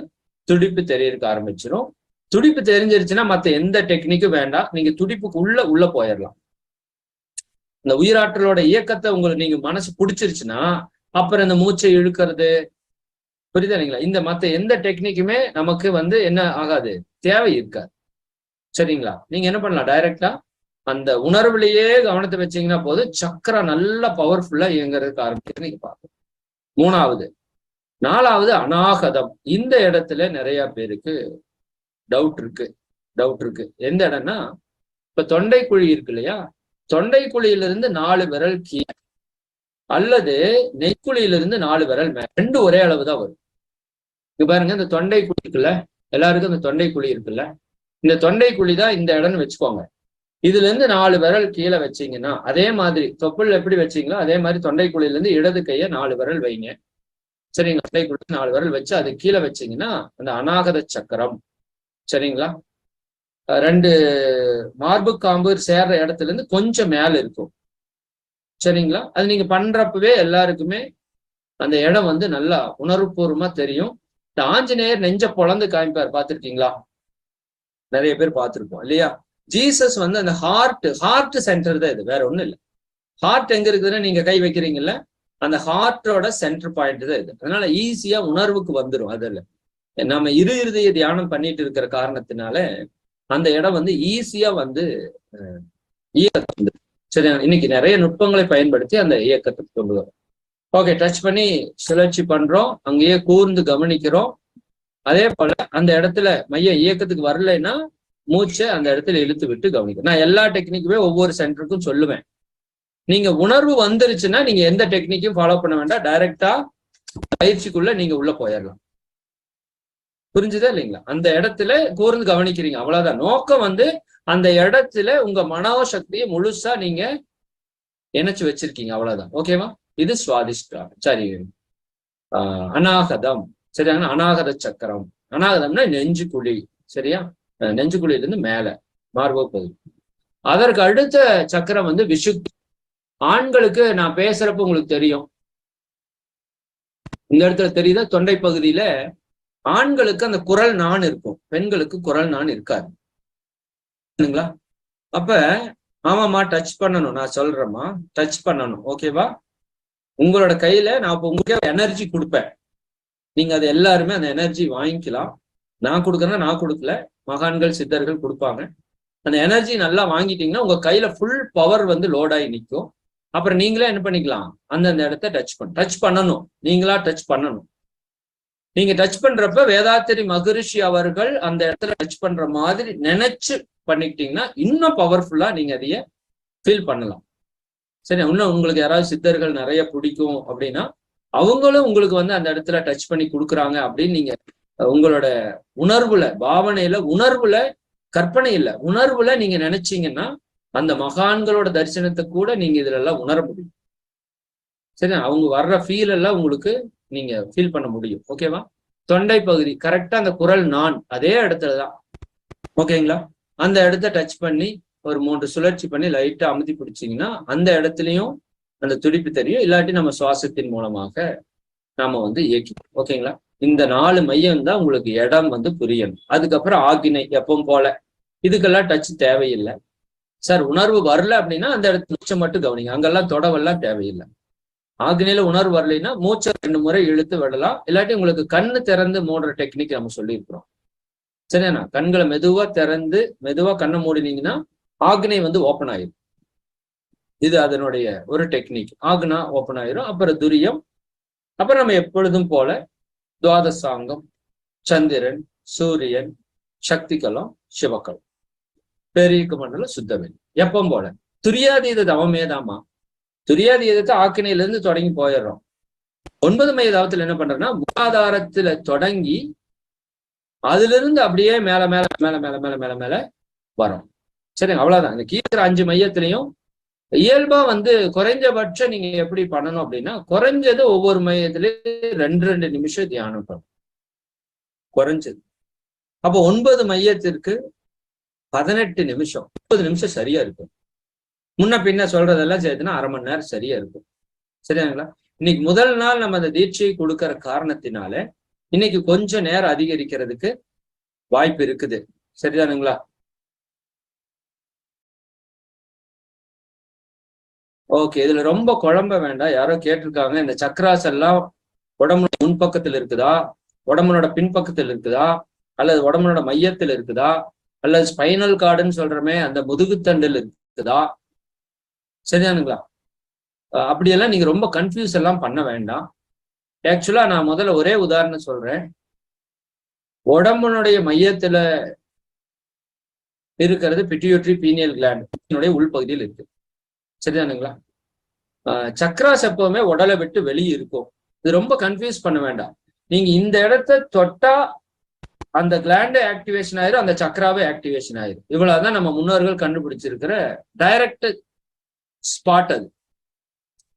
துடிப்பு தெரியறதுக்கு ஆரம்பிச்சிடும். துடிப்பு தெரிஞ்சிருச்சுன்னா மத்த எந்த டெக்னிக்கும் வேண்டாம், நீங்க துடிப்புக்கு உள்ள போயிடலாம். இந்த உயிராற்றலோட இயக்கத்தை உங்களுக்கு நீங்க மனசு பிடிச்சிருச்சுன்னா அப்புறம் இந்த மூச்சை இழுக்கிறது, புரியுதா இல்லைங்களா, இந்த மத்த எந்த டெக்னிக்குமே நமக்கு என்ன ஆகாது, தேவை இருக்காது. சரிங்களா? நீங்க என்ன பண்ணலாம், டைரக்டா அந்த உணர்வுலயே கவனத்தை வச்சீங்கன்னா போது சக்கரா நல்லா பவர்ஃபுல்லா இயங்குறதுக்கு ஆரம்பிச்சு நீங்க பார்க்கணும். 3வது. 4வது அநாகதம். இந்த இடத்துல நிறைய பேருக்கு டவுட் இருக்கு. எந்த இடம்னா, இப்ப தொண்டை குழி இருக்கு இல்லையா, தொண்டை குழியிலிருந்து 4 விரல் கீழே அல்லது நெய்க்குழியிலிருந்து 4 விரல் மேல, 2 ஒரே அளவு தான் வரும். இங்க பாருங்க, இந்த தொண்டை குழி இருக்குல்ல, எல்லாருக்கும் இந்த தொண்டை குழி இருக்குல்ல, இந்த தொண்டை குழி தான் இந்த இடம்னு வச்சுக்கோங்க. இதுல இருந்து 4 விரல் கீழே வச்சீங்கன்னா, அதே மாதிரி தொப்புள் எப்படி வச்சீங்களோ அதே மாதிரி தொண்டை குழியில இருந்து இடது கையை 4 விரல் வைங்க. சரிங்களா? தொண்டை குழி 4 விரல் வச்சு அது கீழே வச்சீங்கன்னா அந்த அநாகத சக்கரம். சரிங்களா? 2 மார்பு காம்பு சேர்ற இடத்துல இருந்து கொஞ்சம் மேல இருக்கும். சரிங்களா? அது நீங்க பண்றப்பவே எல்லாருக்குமே அந்த இடம் நல்லா உணர்வுபூர்வமா தெரியும். இந்த ஆஞ்சநேயர் நெஞ்ச பொழந்து காமிப்பார், பார்த்திருக்கீங்களா? நிறைய பேர் பார்த்திருப்போம் இல்லையா? ஜீசஸ் வந்து அந்த ஹார்ட் சென்டர் தான் இது, வேற ஒண்ணும் இல்லை. ஹார்ட் எங்க இருக்குதுன்னா நீங்க கை வைக்கிறீங்கல்ல, அந்த ஹார்ட்டோட சென்டர் பாயிண்ட் தான் இது. அதனால ஈஸியா உணர்வுக்கு வந்துடும். அதுல நம்ம இருதய தியானம் பண்ணிட்டு இருக்கிற காரணத்தினால அந்த இடம் வந்து ஈஸியா வந்து இயக்கம் வந்து சரி. இன்னைக்கு நிறைய நுட்பங்களை பயன்படுத்தி அந்த இயக்கத்துக்கு கொண்டு வரும். ஓகே, டச் பண்ணி சுழற்சி பண்றோம், அங்கேயே கூர்ந்து கவனிக்கிறோம். அதே போல அந்த இடத்துல மைய இயக்கத்துக்கு வரலைன்னா மூச்சை அந்த இடத்துல இழுத்து விட்டு கவனிக்கும். நான் எல்லா டெக்னிக்குமே ஒவ்வொரு சென்டருக்கும் சொல்லுவேன். நீங்க உணர்வு வந்துருச்சுன்னா நீங்க எந்த டெக்னிக்கும் ஃபாலோ பண்ண வேண்டாம், டைரக்டா பயிற்சிக்குள்ள நீங்க உள்ள போயிடலாம். புரிஞ்சுதா இல்லைங்களா? அந்த இடத்துல கூர்ந்து கவனிக்கிறீங்க, அவ்வளவுதான். நோக்கம் வந்து அந்த இடத்துல உங்க மனோசக்தியை முழுசா நீங்க இணைச்சு வச்சிருக்கீங்க, அவ்வளவுதான். ஓகேவா? இது சுவாதிஷ்டா. சரி, அநாகதம். சரியா? அநாகத சக்கரம். அநாகதம்னா நெஞ்சு குழி. சரியா? நெஞ்சு குழியில இருந்து மேல மார்பக பகுதி. அதற்கு அடுத்த சக்கரம் வந்து விஷுப்தி. ஆண்களுக்கு நான் பேசுறப்ப உங்களுக்கு தெரியும், இந்த இடத்துல தெரியுதா, தொண்டை பகுதியில ஆண்களுக்கு அந்த குரல் நான் இருக்கும், பெண்களுக்கு குரல் நான் இருக்காது. அப்ப ஆமாம்மா டச் பண்ணணும், நான் சொல்றேம்மா டச் பண்ணணும். ஓகேவா? உங்களோட கையில நான் இப்ப உங்களுக்கு எனர்ஜி கொடுப்பேன், நீங்க அது எல்லாருமே அந்த எனர்ஜி வாங்கிக்கலாம். நான் கொடுக்கறேன்னா நான் கொடுக்கல, மகான்கள் சித்தர்கள் கொடுப்பாங்க. அந்த எனர்ஜி நல்லா வாங்கிட்டீங்கன்னா உங்க கையில ஃபுல் பவர் வந்து லோட் ஆகி நிற்கும். அப்புறம் நீங்களே என்ன பண்ணிக்கலாம், அந்தந்த இடத்த டச் பண்ணணும். நீங்களா டச் பண்ணணும். நீங்க டச் பண்றப்ப வேதாத்திரி மகரிஷி அவர்கள் அந்த இடத்துல டச் பண்ற மாதிரி நினைச்சு பண்ணிக்கிட்டீங்கன்னா இன்னும் பவர்ஃபுல்லா நீங்க அதைய ஃபீல் பண்ணலாம். சரி, இன்னும் உங்களுக்கு யாராவது சித்தர்கள் நிறைய பிடிக்கும் அப்படின்னா அவங்களும் உங்களுக்கு வந்து அந்த இடத்துல டச் பண்ணி கொடுக்குறாங்க அப்படின்னு நீங்க உங்களோட உணர்வுல, பாவனையில, உணர்வுல, கற்பனை இல்லை, உணர்வுல நீங்க நினைச்சீங்கன்னா அந்த மகான்களோட தரிசனத்தை கூட நீங்க இதுல எல்லாம் உணர முடியும். சரி, அவங்க வர்ற ஃபீல் எல்லாம் உங்களுக்கு நீங்க ஃபீல் பண்ண முடியும். ஓகேவா? தொண்டை பகுதி கரெக்டா அந்த குரல் நான் அதே இடத்துலதான். ஓகேங்களா? அந்த இடத்த டச் பண்ணி ஒரு 3 சுழற்சி பண்ணி லைட்டா அமுத்தி பிடிச்சிங்கன்னா அந்த இடத்துலயும் அந்த துடிப்பு தெரியும். இல்லாட்டி நம்ம சுவாசத்தின் மூலமாக நாம வந்து இயக்கி. ஓகேங்களா? இந்த 4 மையம் தான் உங்களுக்கு இடம் வந்து புரியணும். அதுக்கப்புறம் ஆக்கினை எப்பவும் போல. இதுக்கெல்லாம் டச் தேவையில்லை. சார் உணர்வு வரல அப்படின்னா அந்த இடத்துல மூச்சை மட்டும் கவனிங்க, அங்கெல்லாம் தொடவெல்லாம் தேவையில்லை. ஆக்னியில உணர்வு வரலைன்னா மூச்சை 2 முறை இழுத்து விடலாம். இல்லாட்டி உங்களுக்கு கண்ணு திறந்து மூடுற டெக்னிக் நம்ம சொல்லியிருக்கிறோம். சரியாண்ணா? கண்களை மெதுவா திறந்து மெதுவா கண்ணை மூடினீங்கன்னா ஆக்னை வந்து ஓப்பன் ஆயிரும். இது அதனுடைய ஒரு டெக்னிக். ஆக்னா ஓப்பன் ஆயிரும். அப்புறம் துரியம். அப்புறம் நம்ம எப்பொழுதும் போல துவாதசாங்கம், சந்திரன், சூரியன், சக்திகலம், சிவக்கலம், பெரிய மண்டலம், சுத்தவெளி. எப்பவும் போல துரியாதீத தவமேதாமா. துரியாதீதத்தை ஆக்கினையில இருந்து தொடங்கி போயிடுறோம். 9 மைய தவத்துல என்ன பண்றோம்னா மூலாதாரத்துல தொடங்கி அதுல இருந்து அப்படியே மேல மேல மேல மேல மேல மேல மேல வரும். சரிங்க? அவ்வளவுதான். இந்த கீழே 5 மையத்திலையும் இயல்பா வந்து குறைஞ்சபட்சம் நீங்க எப்படி பண்ணணும் அப்படின்னா குறைஞ்சது ஒவ்வொரு மையத்திலையும் 2 நிமிஷம் தியானம் பண்ணணும், குறைஞ்சது. அப்போ 9 மையத்திற்கு 18 நிமிஷம், 30 நிமிஷம் சரியா இருக்கும். முன்ன பின்ன சொல்றதெல்லாம் சேர்த்துனா அரை மணி நேரம் சரியா இருக்கும். சரியாங்களா? இன்னைக்கு முதல் நாள் நம்ம அந்த தீட்சையை கொடுக்கற காரணத்தினால இன்னைக்கு கொஞ்சம் நேரம் அதிகரிக்கிறதுக்கு வாய்ப்பு இருக்குது. சரிதானுங்களா? ஓகே, இதுல ரொம்ப குழம்ப வேண்டாம். யாரோ கேட்டிருக்காங்க, இந்த சக்கராஸ் எல்லாம் உடம்புல முன்பக்கத்தில் இருக்குதா, உடம்புனோட பின்பக்கத்தில் இருக்குதா, அல்லது உடம்புனோட மையத்தில் இருக்குதா, அல்லது ஸ்பைனல் கார்டுன்னு சொல்றமே அந்த முதுகுத்தண்டில் இருக்குதா? சரிதானுங்களா? அப்படியெல்லாம் நீங்க ரொம்ப கன்ஃபியூஸ் எல்லாம் பண்ண வேண்டாம். ஆக்சுவலா நான் முதல்ல ஒரே உதாரணம் சொல்றேன். உடம்புனுடைய மையத்துல இருக்கிறது பிட்யூட்டரி பீனியல் கிளாண்ட் உள்பகுதியில் இருக்கு. சரிதானுங்களா? சக்ராஸ் எப்பவுமே உடலை விட்டு வெளியே இருக்கும். இது ரொம்ப கன்ஃபியூஸ் பண்ண வேண்டாம். நீங்க இந்த இடத்த தொட்டா அந்த கிளாண்ட் ஆக்டிவேஷன் ஆயிரும், அந்த சக்ராவே ஆக்டிவேஷன் ஆயிரும். இவ்வளவுதான் நம்ம முன்னோர்கள் கண்டுபிடிச்சிருக்கிற டைரக்ட் ஸ்பாட். அது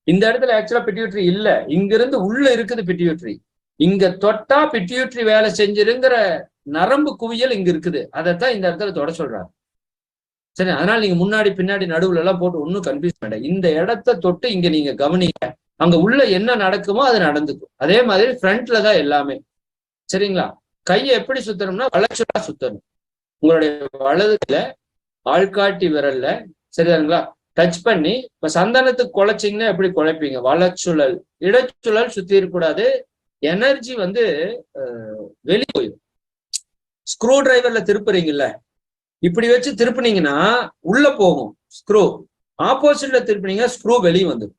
இந்த இடத்துல ஆக்சுவலா பிட்யூட்டரி இல்ல, இங்கிருந்து உள்ள இருக்குது பிட்யூட்டரி. இங்க தொட்டா பிட்யூட்டரி வேலை செஞ்சிருங்கிற நரம்பு குவியல் இங்க இருக்குது. அதைத்தான் இந்த இடத்துல தொட சொல்றாங்க. சரி, அதனால நீங்க முன்னாடி பின்னாடி நடுவுல எல்லாம் போட்டு ஒன்னும் கன்ஃபியூஸ் வேண்டாம். இந்த இடத்த தொட்டு இங்க நீங்க கவனிங்க, அங்க உள்ள என்ன நடக்குமோ அது நடந்துக்கும். அதே மாதிரி ஃப்ரண்ட்ல தான் எல்லாமே. சரிங்களா? கையை எப்படி சுத்தணும்னா வலச்சுலா சுத்தணும். உங்களுடைய வலதுல ஆள்காட்டி விரல்ல, சரிதானுங்களா, டச் பண்ணி, இப்ப சந்தனத்துக்கு குழைச்சிங்கன்னா எப்படி குழைப்பீங்க? வளச்சுழல், இடச்சுழல் சுத்தி இருக்கக்கூடாது. எனர்ஜி வந்து வெளியே போயிடும். ஸ்க்ரூ டிரைவர்ல திருப்புறீங்கல்ல, இப்படி வச்சு திருப்புனீங்கன்னா உள்ள போகும் ஸ்க்ரூ. ஆப்போசிட்ல திருப்பினீங்க ஸ்க்ரூ வெளியே வந்துடும்.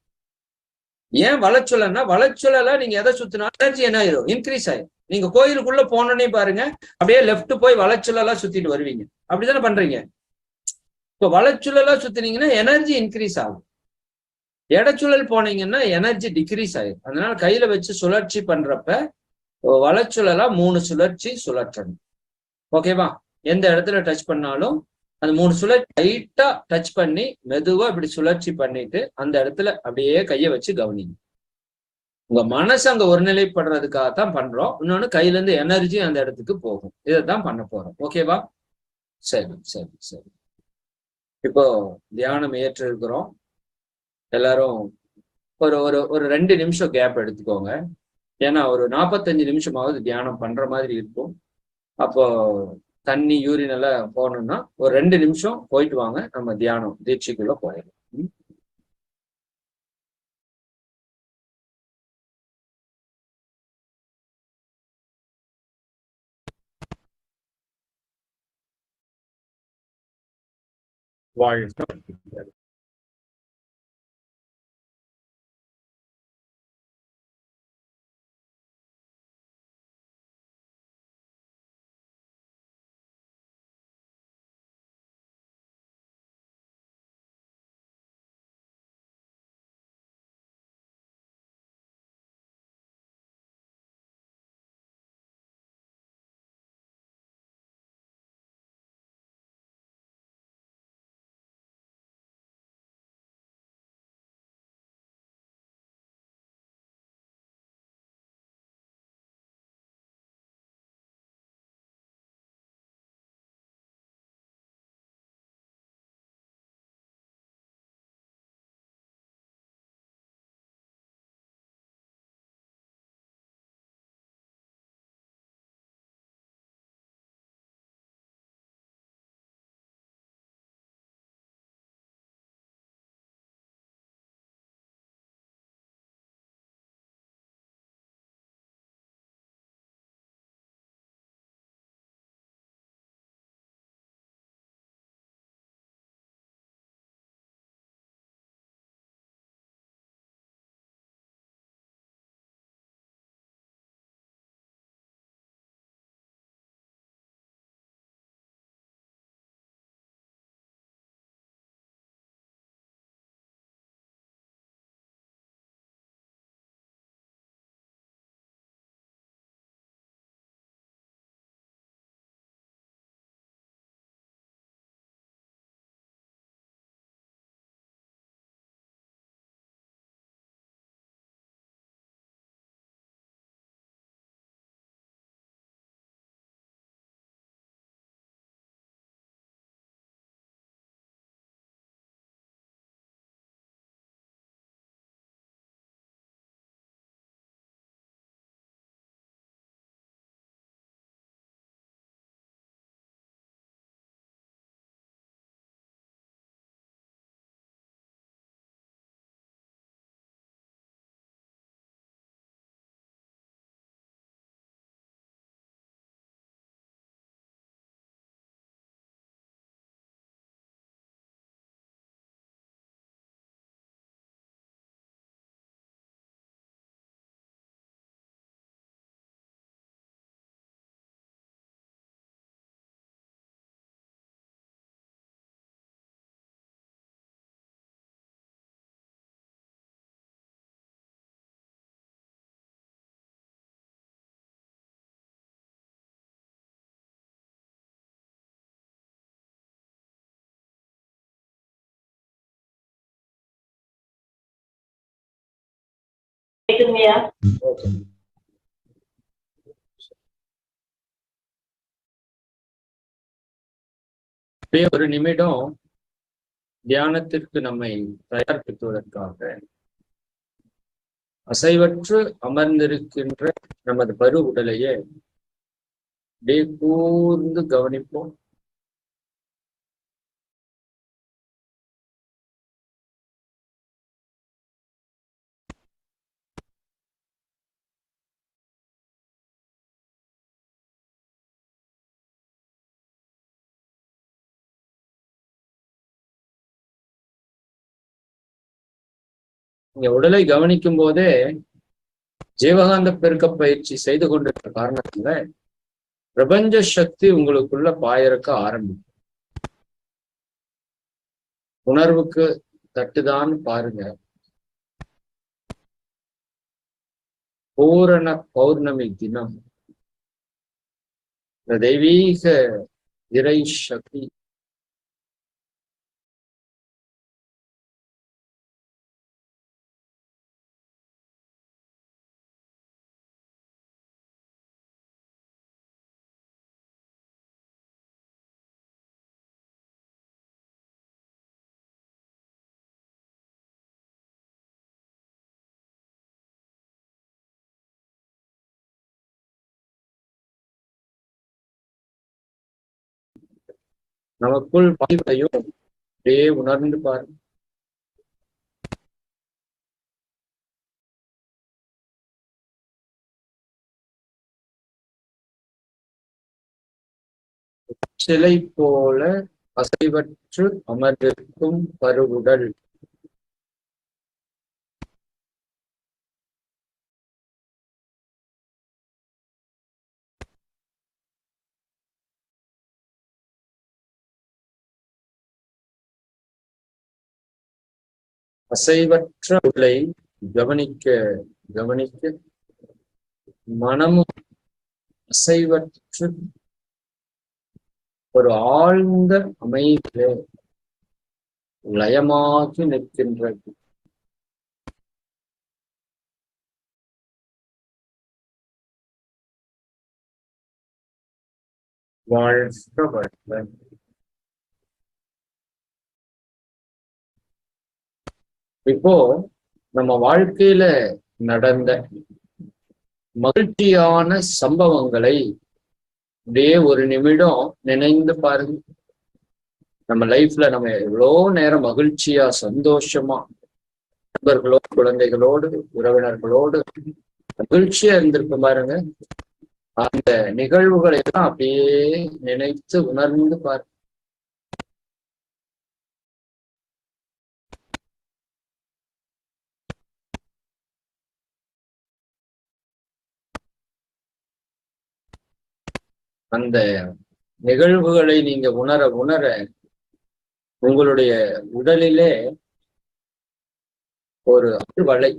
ஏன் வளச்சுழல்னா, வளச்சுழல நீங்க எதை சுத்தினா எனர்ஜி என்ன ஆயிரும்? இன்க்ரீஸ் ஆயிரும். நீங்க கோயிலுக்குள்ள போனோன்னே பாருங்க, அப்படியே லெஃப்ட் போய் வளச்சுழலா சுத்திட்டு வருவீங்க. அப்படித்தானே பண்றீங்க? இப்போ வளச்சுழலா சுத்தினீங்கன்னா எனர்ஜி இன்க்ரீஸ் ஆகும். இடச்சுழல் போனீங்கன்னா எனர்ஜி டிக்ரீஸ் ஆயிடும். அதனால கையில வச்சு சுழற்சி பண்றப்ப வளச்சுழலா 3 சுழற்சி சுழற்றணும். ஓகேவா? எந்த இடத்துல டச் பண்ணாலும் அந்த 3 சுழற்சி லைட்டா டச் பண்ணி மெதுவா இப்படி சுழற்சி பண்ணிட்டு அந்த இடத்துல அப்படியே கையை வச்சு கவனிங்க. உங்க மனசு அங்க ஒருநிலைப்படுறதுக்காகத்தான் பண்றோம். இன்னொன்னு கையில இருந்து எனர்ஜி அந்த இடத்துக்கு போகும். இதைத்தான் பண்ண போறோம். ஓகேவா? சரி சரி சரி. இப்போ தியானம் ஏற்று இருக்கிறோம். எல்லாரும் ஒரு ஒரு ஒரு 2 நிமிஷம் கேப் எடுத்துக்கோங்க. ஏன்னா ஒரு 45 நிமிஷமாவது தியானம் பண்ற மாதிரி இருக்கும். அப்போ தண்ணி யூரின் எல்லாம் போகணும்னா ஒரு 2 நிமிஷம் போயிட்டு வாங்க, நம்ம தியானம் தீட்சைக்குள்ள போயிடலாம். வாழ்க. ஒரு நிமிடம் தியானத்திற்கு நம்மை தயார்படுத்துவதற்காக அசைவற்று அமர்ந்திருக்கின்ற நமது பரு உடலையே கூர்ந்து கவனிப்போம். நீங்க உடலை கவனிக்கும் போதே ஜீவகாந்த பெருக்க பயிற்சி செய்து கொண்டிருக்கிற காரணத்துல பிரபஞ்ச சக்தி உங்களுக்குள்ள பாயறக்க ஆரம்பிக்கும். உணர்வுக்கு தட்டுதான் பாருங்க. பூரண பௌர்ணமி தினம் இந்த தெய்வீக இறை சக்தி நமக்குள் பாய்வதையும் அப்படியே உணர்ந்து பாருங்க. சிலை போல அசைவற்று அமர்ந்திருக்கும் பருவுடல் அசைவற்ற உடலை கவனிக்க கவனிக்க மனமும் அசைவற்று ஒரு ஆழ்ந்த அமைதியிலே லயமாகி நிற்கின்றது. வாழ்க வளமுடன். இப்போ நம்ம வாழ்க்கையில நடந்த மகிழ்ச்சியான சம்பவங்களை அப்படியே ஒரு நிமிடம் நினைந்து பாருங்க. நம்ம லைஃப்ல நம்ம எவ்வளோ நேரம் மகிழ்ச்சியா சந்தோஷமா நண்பர்களோடு குழந்தைகளோடு உறவினர்களோடு மகிழ்ச்சியா இருந்திருக்கும் பாருங்க. அந்த நிகழ்வுகளை எல்லாம் அப்படியே நினைத்து உணர்ந்து பாருங்க. அந்த நிகழ்வுகளை நீங்க உணர உணர உங்களுடைய உடலிலே ஒரு அதிர்வலை,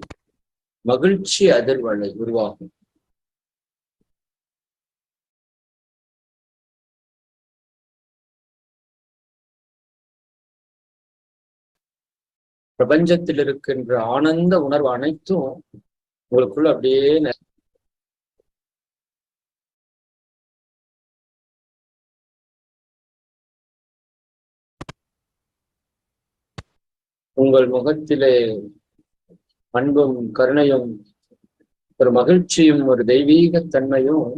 மகிழ்ச்சி அதிர்வலை உருவாகும். பிரபஞ்சத்தில் இருக்கின்ற ஆனந்த உணர்வு அனைத்தும் உங்களுக்குள்ள அப்படியே உங்கள் முகத்திலே அன்பும் கருணையும் ஒரு மகிழ்ச்சியும் ஒரு தெய்வீக தன்மையும்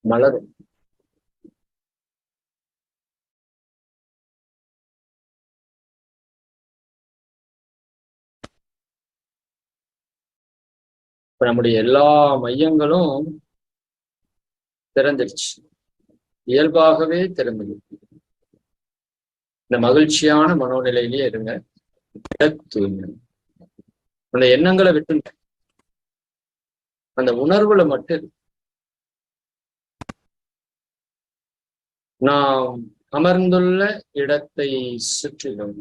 மலரும். இப்ப நம்முடைய எல்லா மையங்களும் திறந்துடுச்சு, இயல்பாகவே திறந்தது. இந்த மகிழ்ச்சியான மனோநிலையிலேயே இருங்க. தூய்மை அந்த எண்ணங்களை விட்டு அந்த உணர்வுல மட்டும் நாம் அமர்ந்துள்ள இடத்தை சுற்றிலும்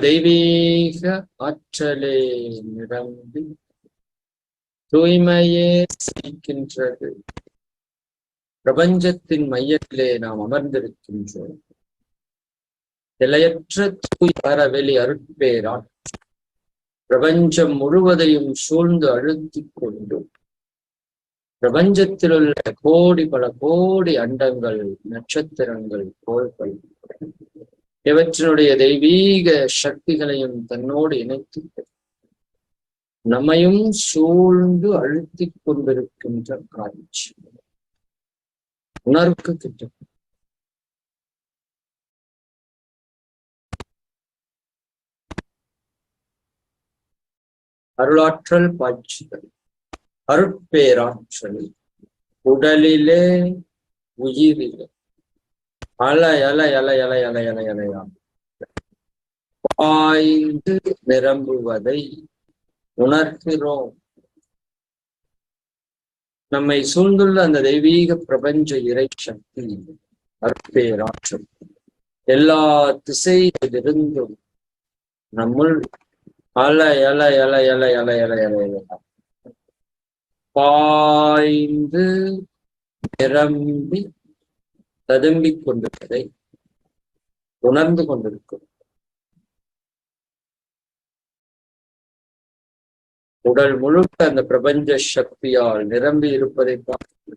தெய்வீக ஆற்றலே நிரம்பி தூய்மையே சிரிக்கின்றது. பிரபஞ்சத்தின் மையத்திலே நாம் அமர்ந்திருக்கின்றோம். எல்லையற்ற தூய் பரவெளி அருட்பேரால் பிரபஞ்சம் முழுவதையும் சூழ்ந்து அழுத்திக் கொண்டு பிரபஞ்சத்தில் உள்ள கோடி பல கோடி அண்டங்கள், நட்சத்திரங்கள், கோள்கள் இவற்றினுடைய தெய்வீக சக்திகளையும் தன்னோடு இணைத்து நம்மையும் சூழ்ந்து அழுத்திக் கொண்டிருக்கின்ற காட்சி உணர்வுக்கு கிட்ட அருளாற்றல் பாய்ச்சிகள், அருட்பேராற்றல் உடலிலே உயிரிலே அலை அலை அலை அலை அலை அலை அலையா ஆய்ந்து நிரம்புவதை உணர்கிறோம். நம்மை சூழ்ந்துள்ள அந்த தெய்வீக பிரபஞ்ச இறை சக்தி அற்பேராற்றல் எல்லா திசையிலிருந்தும் நம்முள் அல எல எல எல எல எல எல எல பாய்ந்து நிரம்பி ததும்பிக் கொண்டிருப்பதை உணர்ந்து கொண்டிருக்கும். உடல் முழுக்க அந்த பிரபஞ்ச சக்தியால் நிரம்பி இருப்பதை பார்த்து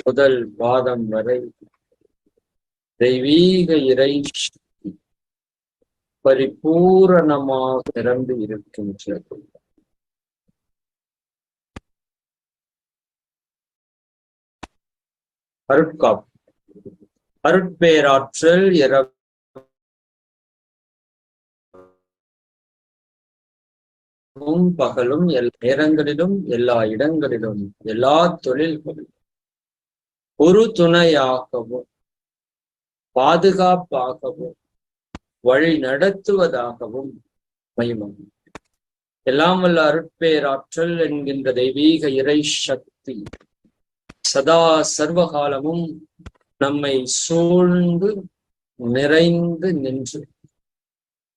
முதல் பாதம் வரை தெய்வீக இறை சக்தி பரிபூரணமாக நிரம்பி இருக்கின்றது. அருட்காப்பு அருட்பேராற்றல் பகலும் நேரங்களிலும் எல்லா இடங்களிலும் எல்லா தொழில்களிலும் ஒரு துணையாகவும் பாதுகாப்பாகவும் வழி நடத்துவதாகவும் மகிமம். எல்லாம் வல்ல அருட்பேராற்றல் என்கின்ற தெய்வீக இறை சக்தி சதா சர்வகாலமும் நம்மை சூழ்ந்து நிறைந்து நின்று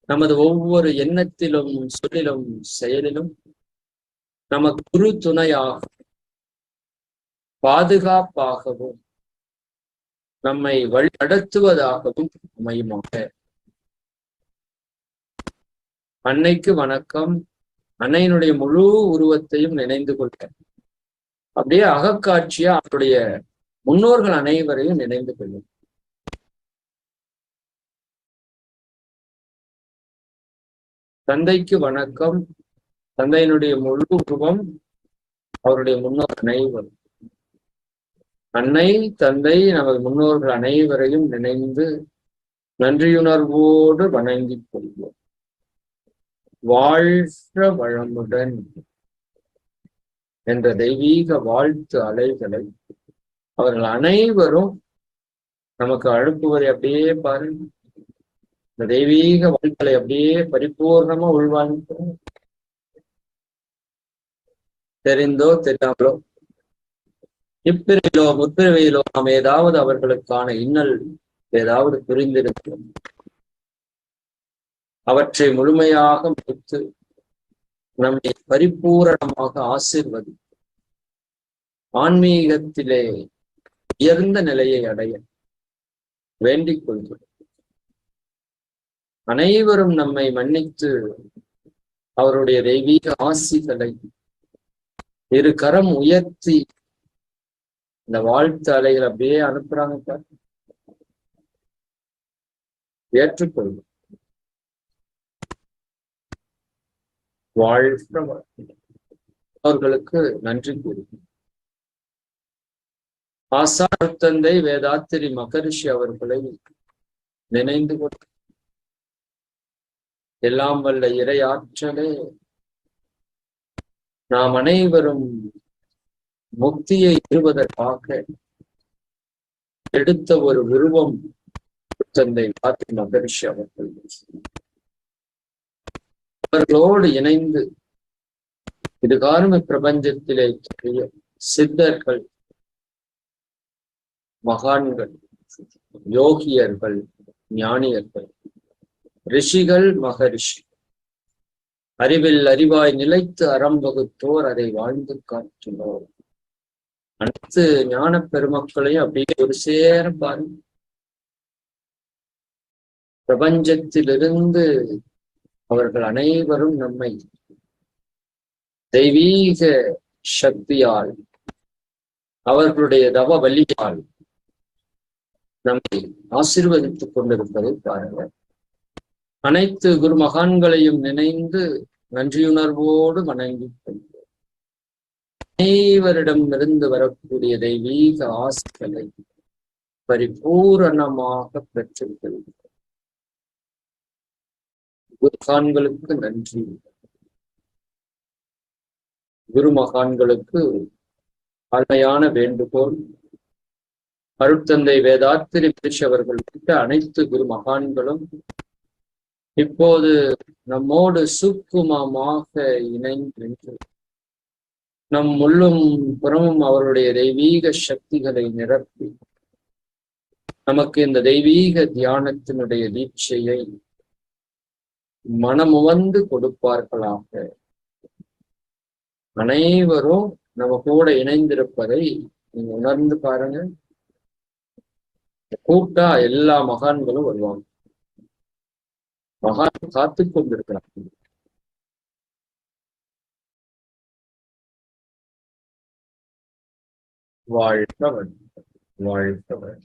நமது ஒவ்வொரு எண்ணத்திலும் சொல்லிலும் செயலிலும் நமக்கு குரு துணையாக பாதுகாப்பாகவும் நம்மை வழி நடத்துவதாகவும் அமையுமாக. அன்னைக்கு வணக்கம். அன்னையினுடைய முழு உருவத்தையும் நினைந்து கொள்க. அப்படியே அகக்காட்சியா அவருடைய முன்னோர்கள் அனைவரையும் நினைந்து கொள்ளும். தந்தைக்கு வணக்கம். தந்தையினுடைய முழு உருவம் அவருடைய முன்னோர் அனைவரும். அன்னை தந்தை நமது முன்னோர்கள் அனைவரையும் நினைந்து நன்றியுணர்வோடு வணங்கிக் கொள்வோம். வாழ்க வளமுடன் என்ற தெய்வீக வாழ்த்து அலைகளை அவர்கள் அனைவரும் நமக்கு அழுப்புவதை அப்படியே பாருங்க. இந்த தெய்வீக வாழ்க்கையை அப்படியே பரிபூர்ணமா உள்வாங்கிக்கிறோம். தெரிந்தோ தெரியாமலோ இப்பிரிவிலோ முற்பிரிவையிலோ நாம் ஏதாவது அவர்களுக்கான இன்னல் ஏதாவது புரிந்திருக்கிறோம். அவற்றை முழுமையாக முடித்து நம்மை பரிபூரணமாக ஆசீர்வதி ஆன்மீகத்திலே உயர்ந்த நிலையை அடைய வேண்டிக் கொள்கிறோம். அனைவரும் நம்மை மன்னித்து அவருடைய தெய்வீக ஆசிகளை இரு கரம் உயர்த்தி இந்த வாழ்த்து அலைகள் அப்படியே அனுப்புறாங்க. ஏற்றுக்கொள்ளும். வாழ்க அவர்களுக்கு நன்றி கூறுகிறேன். ஆசான் தந்தை வேதாத்திரி மகரிஷி அவர்களை நினைந்து கொண்டு எல்லாம் வல்ல இறை ஆற்றலே நாம் அனைவரும் முக்தியை பெறுவதற்காக எடுத்த ஒரு உருவம் தந்தை வேதாத்திரி மகரிஷி அவர்கள். அவர்களோடு இணைந்து இதுகாரும் பிரபஞ்சத்திலே சித்தர்கள், மகான்கள், யோகியர்கள், ஞானியர்கள், ரிஷிகள், மகரிஷி, அறிவில் அறிவாய் நிலைத்து அறம் வகுத்தோர் அதை வாழ்ந்து காட்டினோர் அனைத்து ஞான பெருமக்களையும் அப்படியே ஒரு சேர பாருங்க. பிரபஞ்சத்திலிருந்து அவர்கள் அனைவரும் நம்மை தெய்வீக சக்தியால் அவர்களுடைய தவ வலியால் நம்மை ஆசீர்வதித்துக் கொண்டிருப்பதை பாருங்கள். அனைத்து குரு மகான்களையும் நினைந்து நன்றியுணர்வோடு வணங்கிக் கொள்வோம். அனைவரிடமிருந்து வரக்கூடிய தெய்வீக ஆசிகளை பரிபூரணமாக பெற்றுக் கொள்வோம். குருமகான்களுக்கு நன்றி. குரு மகான்களுக்கு தாழ்மையான வேண்டுகோள். அருட்தந்தை வேதாத்திரி மகரிஷி அவர்கள் உள்ளிட்ட அனைத்து குரு மகான்களும் இப்போது நம்மோடு சூக்குமமாக இணைந்து நம் உள்ளும் புறமும் அவருடைய தெய்வீக சக்திகளை நிரப்பி நமக்கு இந்த தெய்வீக தியானத்தினுடைய தீட்சையை மனமுவந்து கொடுப்பார்களாக. அனைவரும் நம்ம கூட இணைந்திருப்பதை நீங்க உணர்ந்து பாருங்க. கூட்டா எல்லா மகான்களும் வருவாங்க. மகான் காத்து கொண்டிருக்கிறாங்க. வாழ்த்தவன் வாழ்த்தவன்.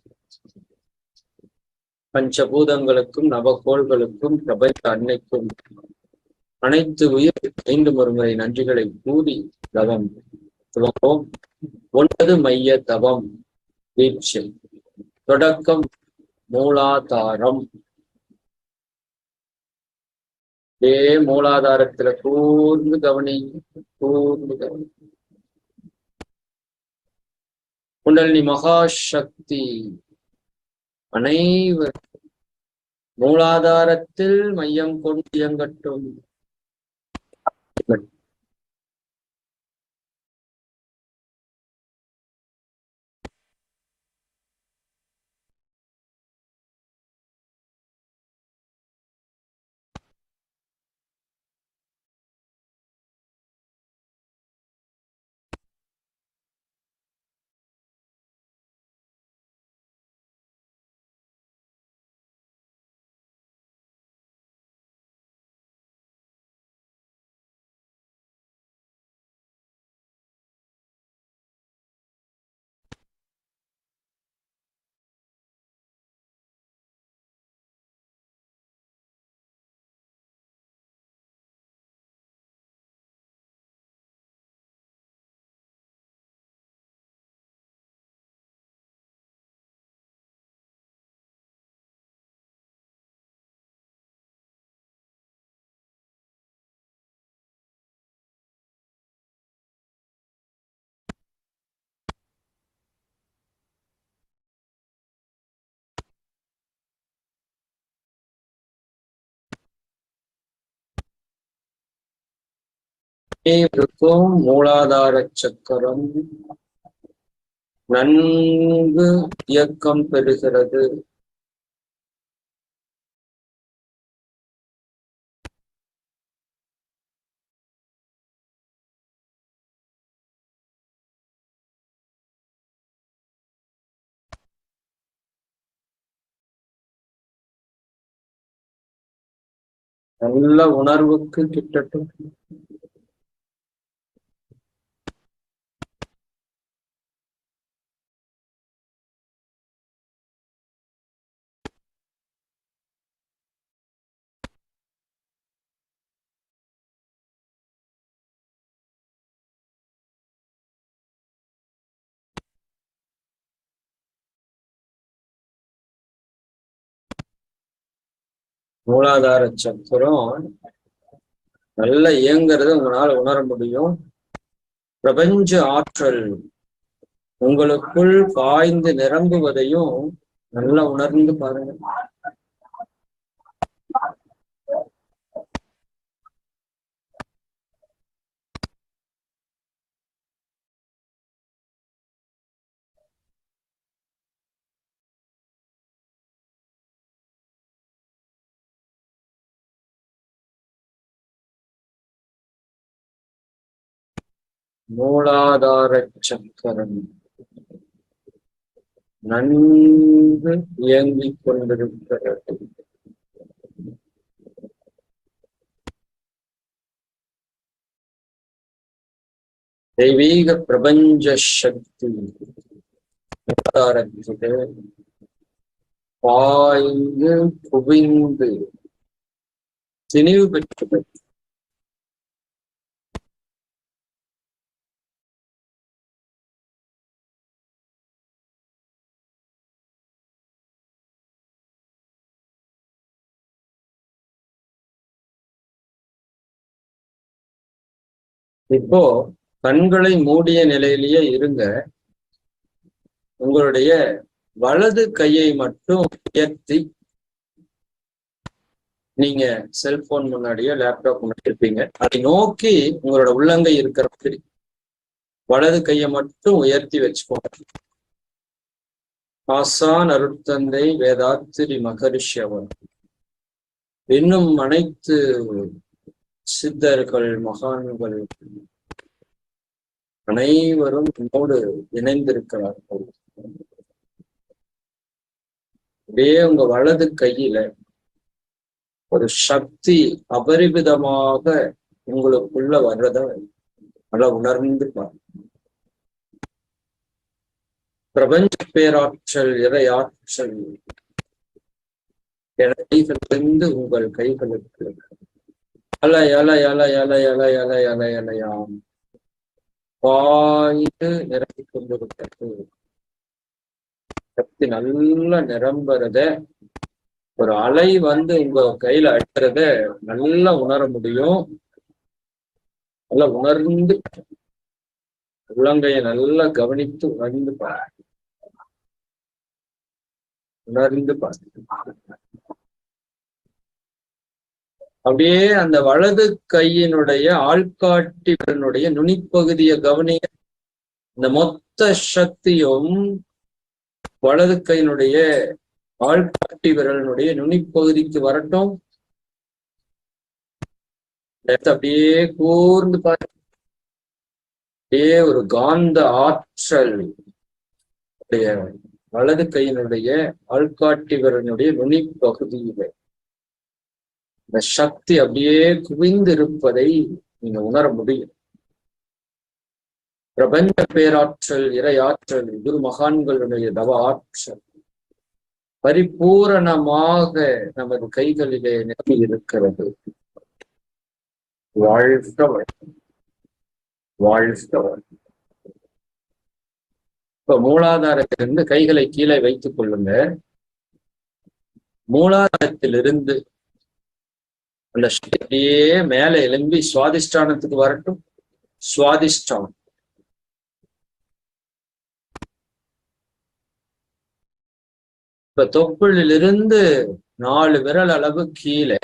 பஞ்சபூதங்களுக்கும் நவகோள்களுக்கும் பிரபஞ்ச அன்னைக்கும் அனைத்து உயிர் மீண்டும் ஒருமுறை நன்றிகளை கூறி தவம் துவங்கும். 9 மைய தவம் தீட்சை தொடக்கம் மூலாதாரம். மூலாதாரத்துல கூர்ந்து கவனி, கூர்ந்து கவனி. குண்டலினி மகாசக்தி அனைவர் மூலாதாரத்தில் மையம் கொண்டு இயங்கட்டும். இருக்கும் மூலாதார சக்கரம் நன்கு இயக்கம் பெறுகிறது. நல்ல உணர்வுக்கு கிட்டட்டும். மூலாதார சக்கரம் நல்ல இயங்கிறத உங்களால உணர முடியும். பிரபஞ்ச ஆற்றல் உங்களுக்குள் பாய்ந்து நிரம்புவதையும் நல்லா உணர்ந்து பாருங்க. மூலாதார சக்கரம் நன்கு இயங்கிக் கொண்டிருக்கிறது. தெய்வீக பிரபஞ்ச சக்தி மூலாதாரத்திலே பாய்ந்து குவிந்து திணிவு பெற்றது. இப்போ கண்களை மூடிய நிலையிலேயே இருங்க. உங்களுடைய வலது கையை மட்டும் உயர்த்தி, நீங்க செல்போன் முன்னாடியோ லேப்டாப் முன்னாடி இருப்பீங்க, அதை நோக்கி உங்களோட உள்ளங்கை இருக்கிற மாதிரி வலது கையை மட்டும் உயர்த்தி வச்சுக்கோங்க. ஆசான் அருட்தந்தை வேதாத்திரி மகரிஷி அவர் இன்னும் அனைத்து சித்தர்கள், மகான்கள் அனைவரும் என்னோடு இணைந்திருக்கிறார்கள். அப்படியே உங்க வலது கையில ஒரு சக்தி அபரிமிதமாக உங்களுக்குள்ள வர்றத நல்லா உணர்ந்து பாருங்க. பிரபஞ்ச பேராற்றல், இறை ஆற்றல் கைகளிலிருந்து உங்கள் கைகளுக்கு அலை அலை அலை அலை அலை அலை அலை அலையாம் பாய்ந்து நிரம்பி கொண்டிருக்கிறது. சக்தி நல்லா நிரம்புறத, ஒரு அலை வந்து உங்க கையில அடிக்கிறத நல்லா உணர முடியும். நல்லா உணர்ந்து உள்ளங்கையை நல்லா கவனித்து உணர்ந்து பாருங்க. உணர்ந்து பாருங்க. அப்படியே அந்த வலது கையினுடைய ஆள்காட்டினுடைய நுனிப்பகுதியை கவனிய. இந்த மொத்த சக்தியும் வலது கையினுடைய ஆள்காட்டி விரலினுடைய நுனிப்பகுதிக்கு வரட்டும். அப்படியே கூர்ந்து பாருங்க. அப்படியே ஒரு காந்த ஆற்றல் வலது கையினுடைய ஆள்காட்டி விரலினுடைய நுனிப்பகுதியில இந்த சக்தி அப்படியே குவிந்து இருப்பதை நீங்க உணர முடியும். பிரபஞ்ச பேராற்றல், இறை ஆற்றல், குரு மகான்களுடைய தவ ஆற்றல் பரிபூரணமாக நமது கைகளிலே நிரம்பி இருக்கிறது. வாழ்க வாழ்க. இப்ப மூலாதாரத்திலிருந்து கைகளை கீழே வைத்துக் கொள்ளுங்க. மூலாதாரத்திலிருந்து அந்த அப்படியே மேல எழும்பி சுவாதிஷ்டானத்துக்கு வரட்டும். சுவாதிஷ்டானம். இப்ப தொப்புளிலிருந்து 4 விரல் அளவு கீழே,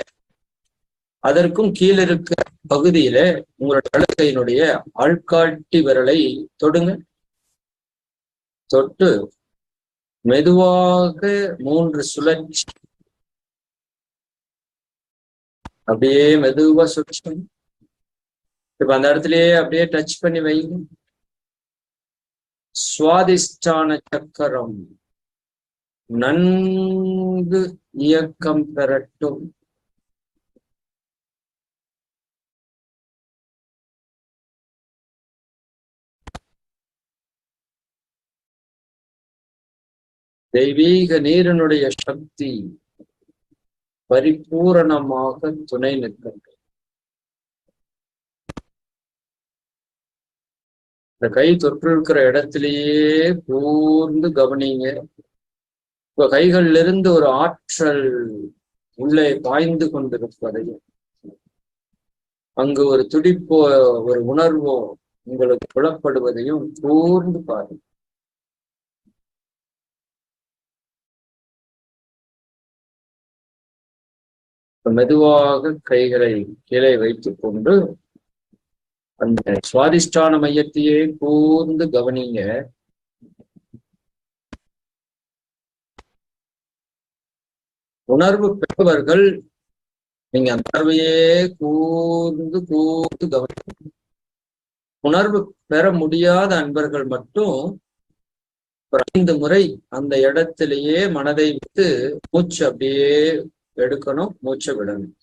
அதற்கும் கீழே இருக்கிற பகுதியில உங்களோட வலதுகையினுடைய ஆள்காட்டி விரலை தொடுங்க. தொட்டு மெதுவாக 3 சுழற்சி அப்படியே மெதுவா சுழற்சி. இப்ப அந்த இடத்துலயே அப்படியே டச் பண்ணி வைங்க. சுவாதிஷ்டான சக்கரம் நன்கு இயக்கம் பெறட்டும். தெய்வீக நீரினுடைய சக்தி பரிபூரணமாக துணை நிற்கின்றது. இந்த கை தொற்று இருக்கிற இடத்திலேயே கூர்ந்து கவனிங்க. இப்ப கைகள்ல இருந்து ஒரு ஆற்றல் உள்ளே பாய்ந்து கொண்டிருப்பதையும், அங்கு ஒரு துடிப்போ ஒரு உணர்வோ உங்களுக்கு புலப்படுவதையும் கூர்ந்து பாருங்க. மெதுவாக கைகளை கீழே வைத்துக் கொண்டு அந்த சுவாதிஷ்டான மையத்தையே கூர்ந்து கவனிங்க. உணர்வு பெற்றவர்கள் நீங்க அந்த உணர்வையே கூர்ந்து கூர்ந்து கவனிங்க. உணர்வு பெற முடியாத அன்பர்கள் மட்டும் 5 முறை அந்த இடத்திலேயே மனதை விட்டு மூச்சு அப்படியே எடுக்கணும், மூச்சை விடணும்.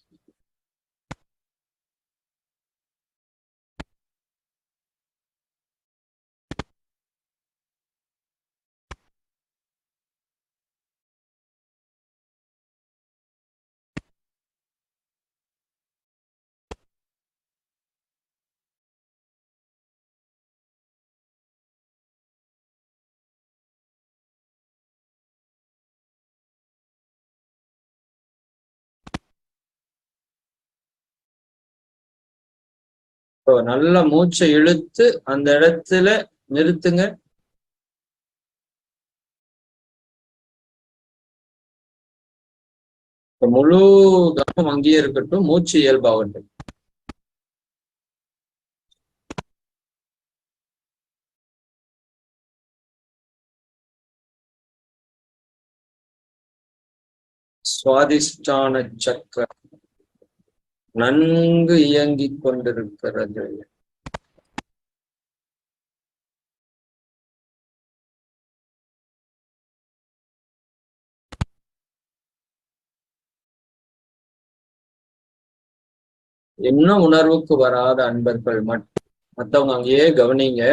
நல்ல மூச்சை இழுத்து அந்த இடத்துல நிறுத்துங்க. முழு கவனம் அங்கேயே இருக்கட்டும், மூச்சு இயல்பாகட்டும். சுவாதிஷ்டான சக்கரம் நன்கு இயங்கிக் கொண்டிருக்கிறது. இன்னும் உணர்வுக்கு வராத அன்பர்கள் மற்றவங்க அங்கேயே கவனிங்க.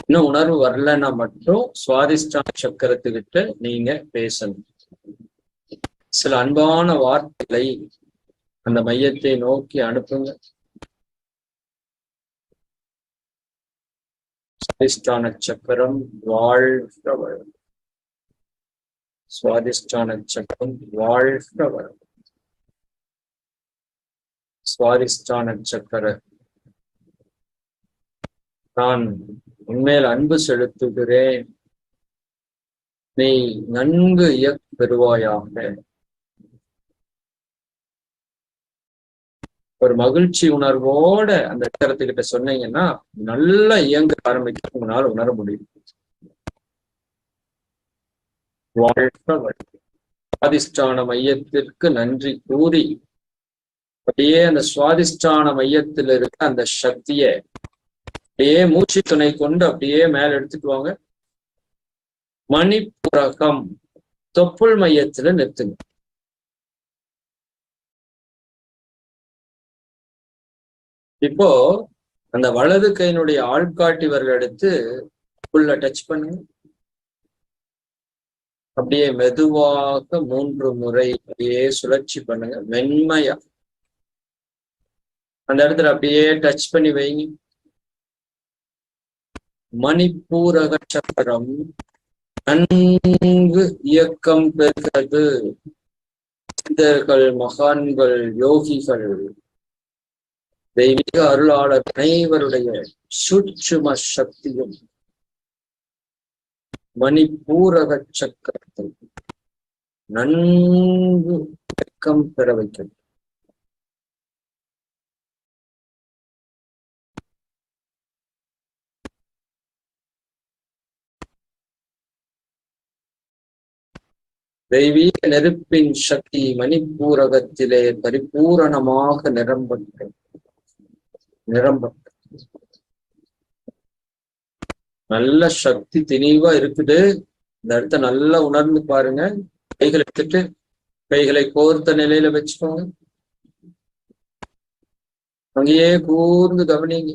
இன்னும் உணர்வு வரலன்னா மட்டும் சுவாதிஷ்டான சக்கரத்துக்கிட்ட நீங்க பேசணும். சில அன்பான வார்த்தைகளை அந்த மையத்தை நோக்கி அனுப்புங்க. சுவாதிஷ்டான சக்கரம் வாழ்க வளம். சுவாதிஷ்டான சக்கரம் வாழ்க வளம். சுவாதிஷ்டான சக்கர நான் உன்மேல் அன்பு செலுத்துகிறேன், நீ நன்கு இயக்க பெறுவாயாக. ஒரு மகிழ்ச்சி உணர்வோட அந்த சக்கரத்துக்கிட்ட சொன்னீங்கன்னா நல்லா இயங்க ஆரம்பிக்க உங்களால் உணர முடியும். சுவாதிஷ்டான மையத்திற்கு நன்றி கூறி அப்படியே அந்த சுவாதிஷ்டான மையத்தில் இருக்க அந்த சக்தியை அப்படியே மூச்சு துணை கொண்டு அப்படியே மேல எடுத்துட்டு வாங்க. மணிப்புரகம் தொப்புள் மையத்துல நிறுத்துங்க. இப்போ அந்த வலது கையினுடைய ஆள்காட்டி விரல் எடுத்து உள்ள டச் பண்ணுங்க. அப்படியே மெதுவாக 3 முறை அப்படியே சுழற்சி பண்ணுங்க. மென்மையா அந்த இடத்துல அப்படியே டச் பண்ணி வைங்க. மணிப்பூரக சக்கரம் நன்கு இயக்கம் பெறுகிறது. சித்தர்கள், மகான்கள், யோகிகள், தெய்வீக அருளாளர் அனைவருடைய சூட்சும சக்தியும் மணிப்பூரக சக்கரத்தை நன்கு இயக்கம் பெற வைக்கிறது. தெய்வீக நெருப்பின் சக்தி மணிப்பூரகத்திலே பரிபூரணமாக நிரம்பட்டும். நல்ல சக்தி தெளிவா இருக்குது. இந்த இடத்த நல்லா உணர்ந்து பாருங்க. கைகளை எடுத்துட்டு கைகளை கோர்த்த நிலையில வச்சுக்கோங்க. அங்கேயே கூர்ந்து கவனிங்க.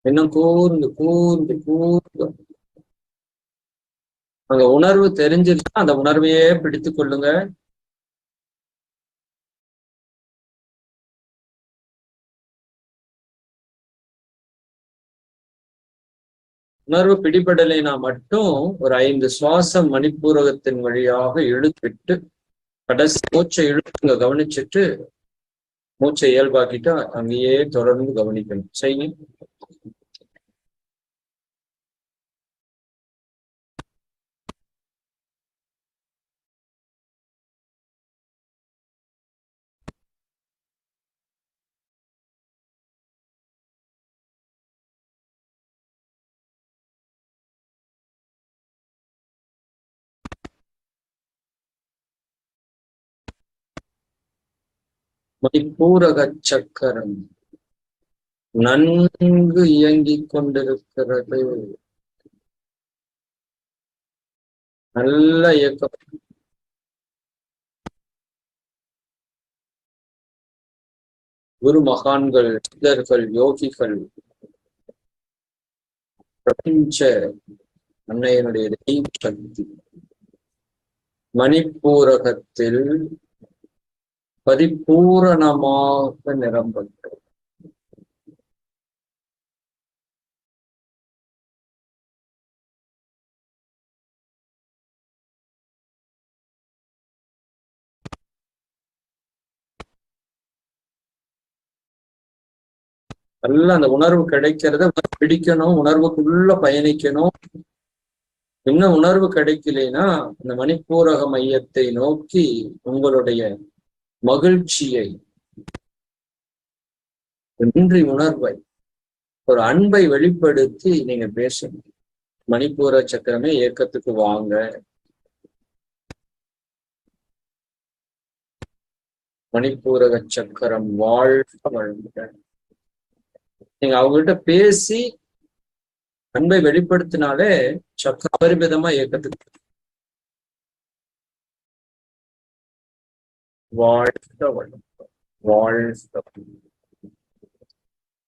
இன்னும் கூர்ந்து கூர்ந்து கூர்ந்து அங்க உணர்வு தெரிஞ்சிருச்சா அந்த உணர்வையே பிடித்து கொள்ளுங்க. உணர்வு பிடிபடலைனா மட்டும் ஒரு 5 சுவாசம் மணிப்பூரகத்தின் வழியாக இழுத்துட்டு கடைசி மூச்சை இழுத்துங்க. கவனிச்சுட்டு மூச்சை இயல்பாக்கிட்டு அங்கேயே தொடர்ந்து கவனிக்கணும். செய்யுங்க. மணிப்பூரக சக்கரம் நன்கு இயங்கிக் கொண்டிருக்கிறது. நல்ல இயக்கம். குரு மகான்கள், சித்தர்கள், யோகிகள், பிரபஞ்ச அன்னையனுடைய தெய்வ சக்தி மணிப்பூரகத்தில் பரிபூரணமாக நிரம்பட்டும். நல்ல அந்த உணர்வு கிடைக்கிறத பிடிக்கணும், உணர்வுக்குள்ள பயணிக்கணும். இன்னும் உணர்வு கிடைக்கலைன்னா அந்த மணிப்பூரக மையத்தை நோக்கி உங்களுடைய மகிழ்ச்சியை, நன்றி உணர்வை, ஒரு அன்பை வெளிப்படுத்தி நீங்க பேசணும். மணிப்பூர சக்கரமே இயக்கத்துக்கு வாங்க. மணிப்பூரக சக்கரம் வாழ்க வளமுக. நீங்க அவங்ககிட்ட பேசி அன்பை வெளிப்படுத்தினாலே சக்கரம் அபரிமிதமா இயக்கத்துக்கு வாழ்க வளமுக, வாழ்க.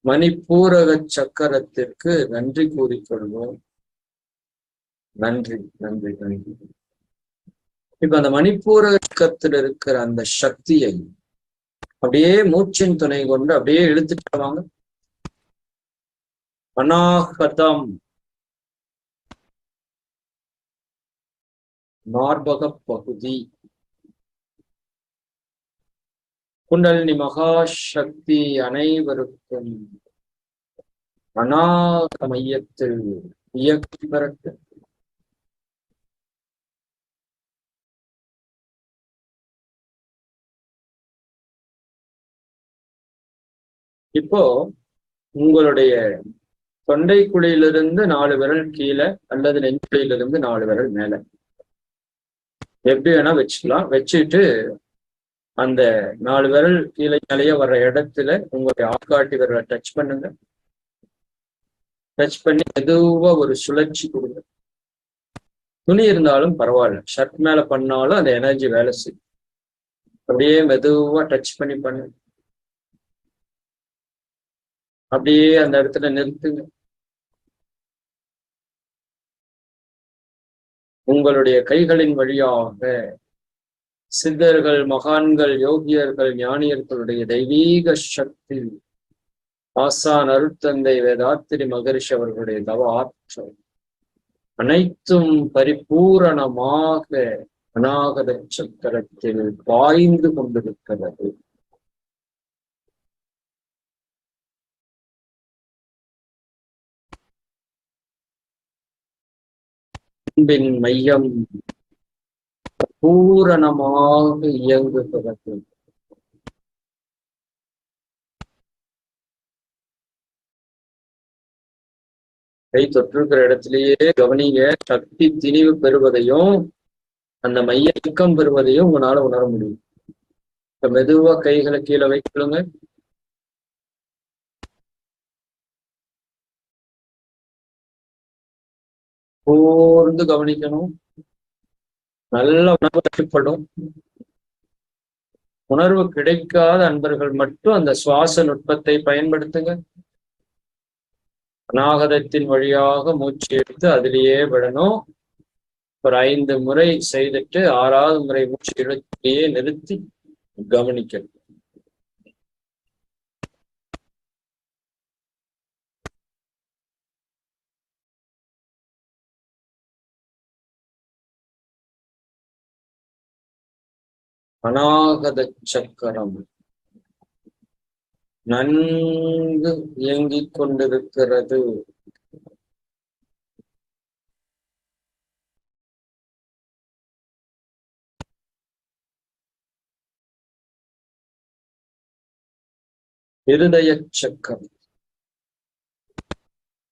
மணிப்பூரக சக்கரத்திற்கு நன்றி கூறிக்கொள்வோம். நன்றி, நன்றி, நன்றி. இப்ப அந்த மணிப்பூரகத்தில் இருக்கிற அந்த சக்தியை அப்படியே மூச்சின் துணை கொண்டு அப்படியே இழுத்துட்டு வாங்க. அநாகதம், மார்பக பகுதி, குண்டலினி மகாசக்தி அனைவருக்கும் அநாக மையத்தில் இயக்கி பெறட்டு. இப்போ உங்களுடைய தொண்டை குழியிலிருந்து 4 விரல் கீழே அல்லது நெஞ்சுக்குழியிலிருந்து 4 விரல் மேல எப்படி வேணா வச்சுக்கலாம். வச்சுட்டு அந்த 4 விரல் கீழே மேலேயே வர்ற இடத்துல உங்களுடைய ஆள்காட்டி விரலை டச் பண்ணுங்க. டச் பண்ணி மெதுவா ஒரு சுழற்சி கொடுங்க. துணி இருந்தாலும் பரவாயில்ல, ஷர்ட் மேல பண்ணாலும் அந்த எனர்ஜி வேலை செய்யும். அப்படியே மெதுவா டச் பண்ணி பண்ணுங்க. அப்படியே அந்த இடத்துல நிறுத்துங்க. உங்களுடைய கைகளின் வழியாக சித்தர்கள், மகான்கள், யோகியர்கள், ஞானியர்களுடைய தெய்வீக சக்தி, ஆசான் அருட்தந்தை வேதாத்திரி மகரிஷி அவர்களுடைய தவ ஆற்றல் அனைத்தும் பரிபூரணமாக அநாகத சக்கரத்தில் பாய்ந்து கொண்டிருக்கிறது. அன்பின் மையம் பூரணமாக இயங்குகிறது. கை தொற்றிருக்கிற இடத்திலேயே கவனிங்க. சக்தி திணிவு பெறுவதையும் அந்த மைய இயக்கம் பெறுவதையும் உங்களால உணர முடியும். இப்ப மெதுவா கைகளை கீழே வைக்கலுங்க. கூர்ந்து கவனிக்கணும். நல்ல உணர்வு ஏற்படும். உணர்வு கிடைக்காத அன்பர்கள் மட்டும் அந்த சுவாச நுட்பத்தை பயன்படுத்துங்க. அநாகதத்தின் வழியாக மூச்சு எடுத்து அதிலேயே விடணும். ஒரு 5 முறை செய்துட்டு 6வது முறை மூச்சு இழுத்திலேயே நிறுத்தி கவனிக்கணும். அநாகத சக்கரம் நன்கு இயங்கிக் கொண்டிருக்கிறது. இருதய சக்கரம்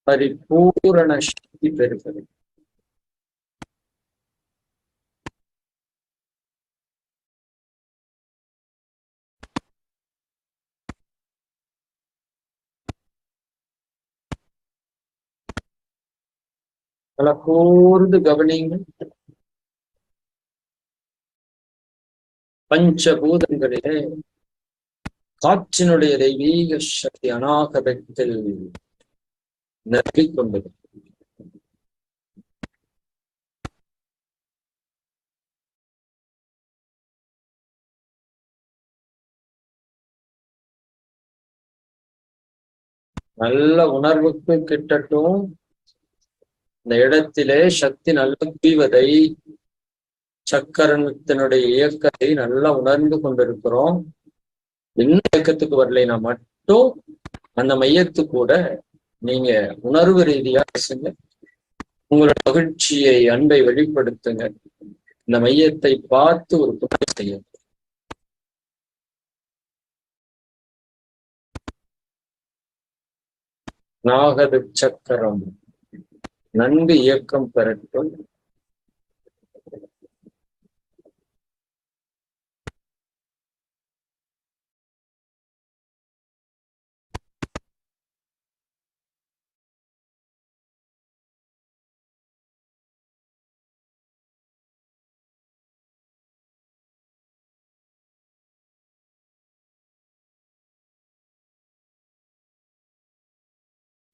பரிபூரண சக்தி பெறுகிறது. பல கூர்ந்து கவனிங்க. பஞ்சபூதங்களிலே காற்றினுடைய தெய்வீக சக்தி அநாகதத்தில் நிரம்பிக்கொண்டது. நல்ல உணர்வுக்கு கிட்டட்டும். இந்த இடத்திலே சக்தி நல்ல குவிவதை, சக்கரத்தினுடைய இயக்கத்தை நல்லா உணர்ந்து கொண்டிருக்கிறோம். இன்னும் இயக்கத்துக்கு வரலைன்னா மட்டும் அந்த மையத்து கூட நீங்க உணர்வு ரீதியா பேசுங்க, உங்களோட மகிழ்ச்சியை, அன்பை வெளிப்படுத்துங்க. இந்த மையத்தை பார்த்து ஒரு புன்னகை செய்யுங்க. நாகது சக்கரம் நன்கு இயக்கம் பெறட்டும்.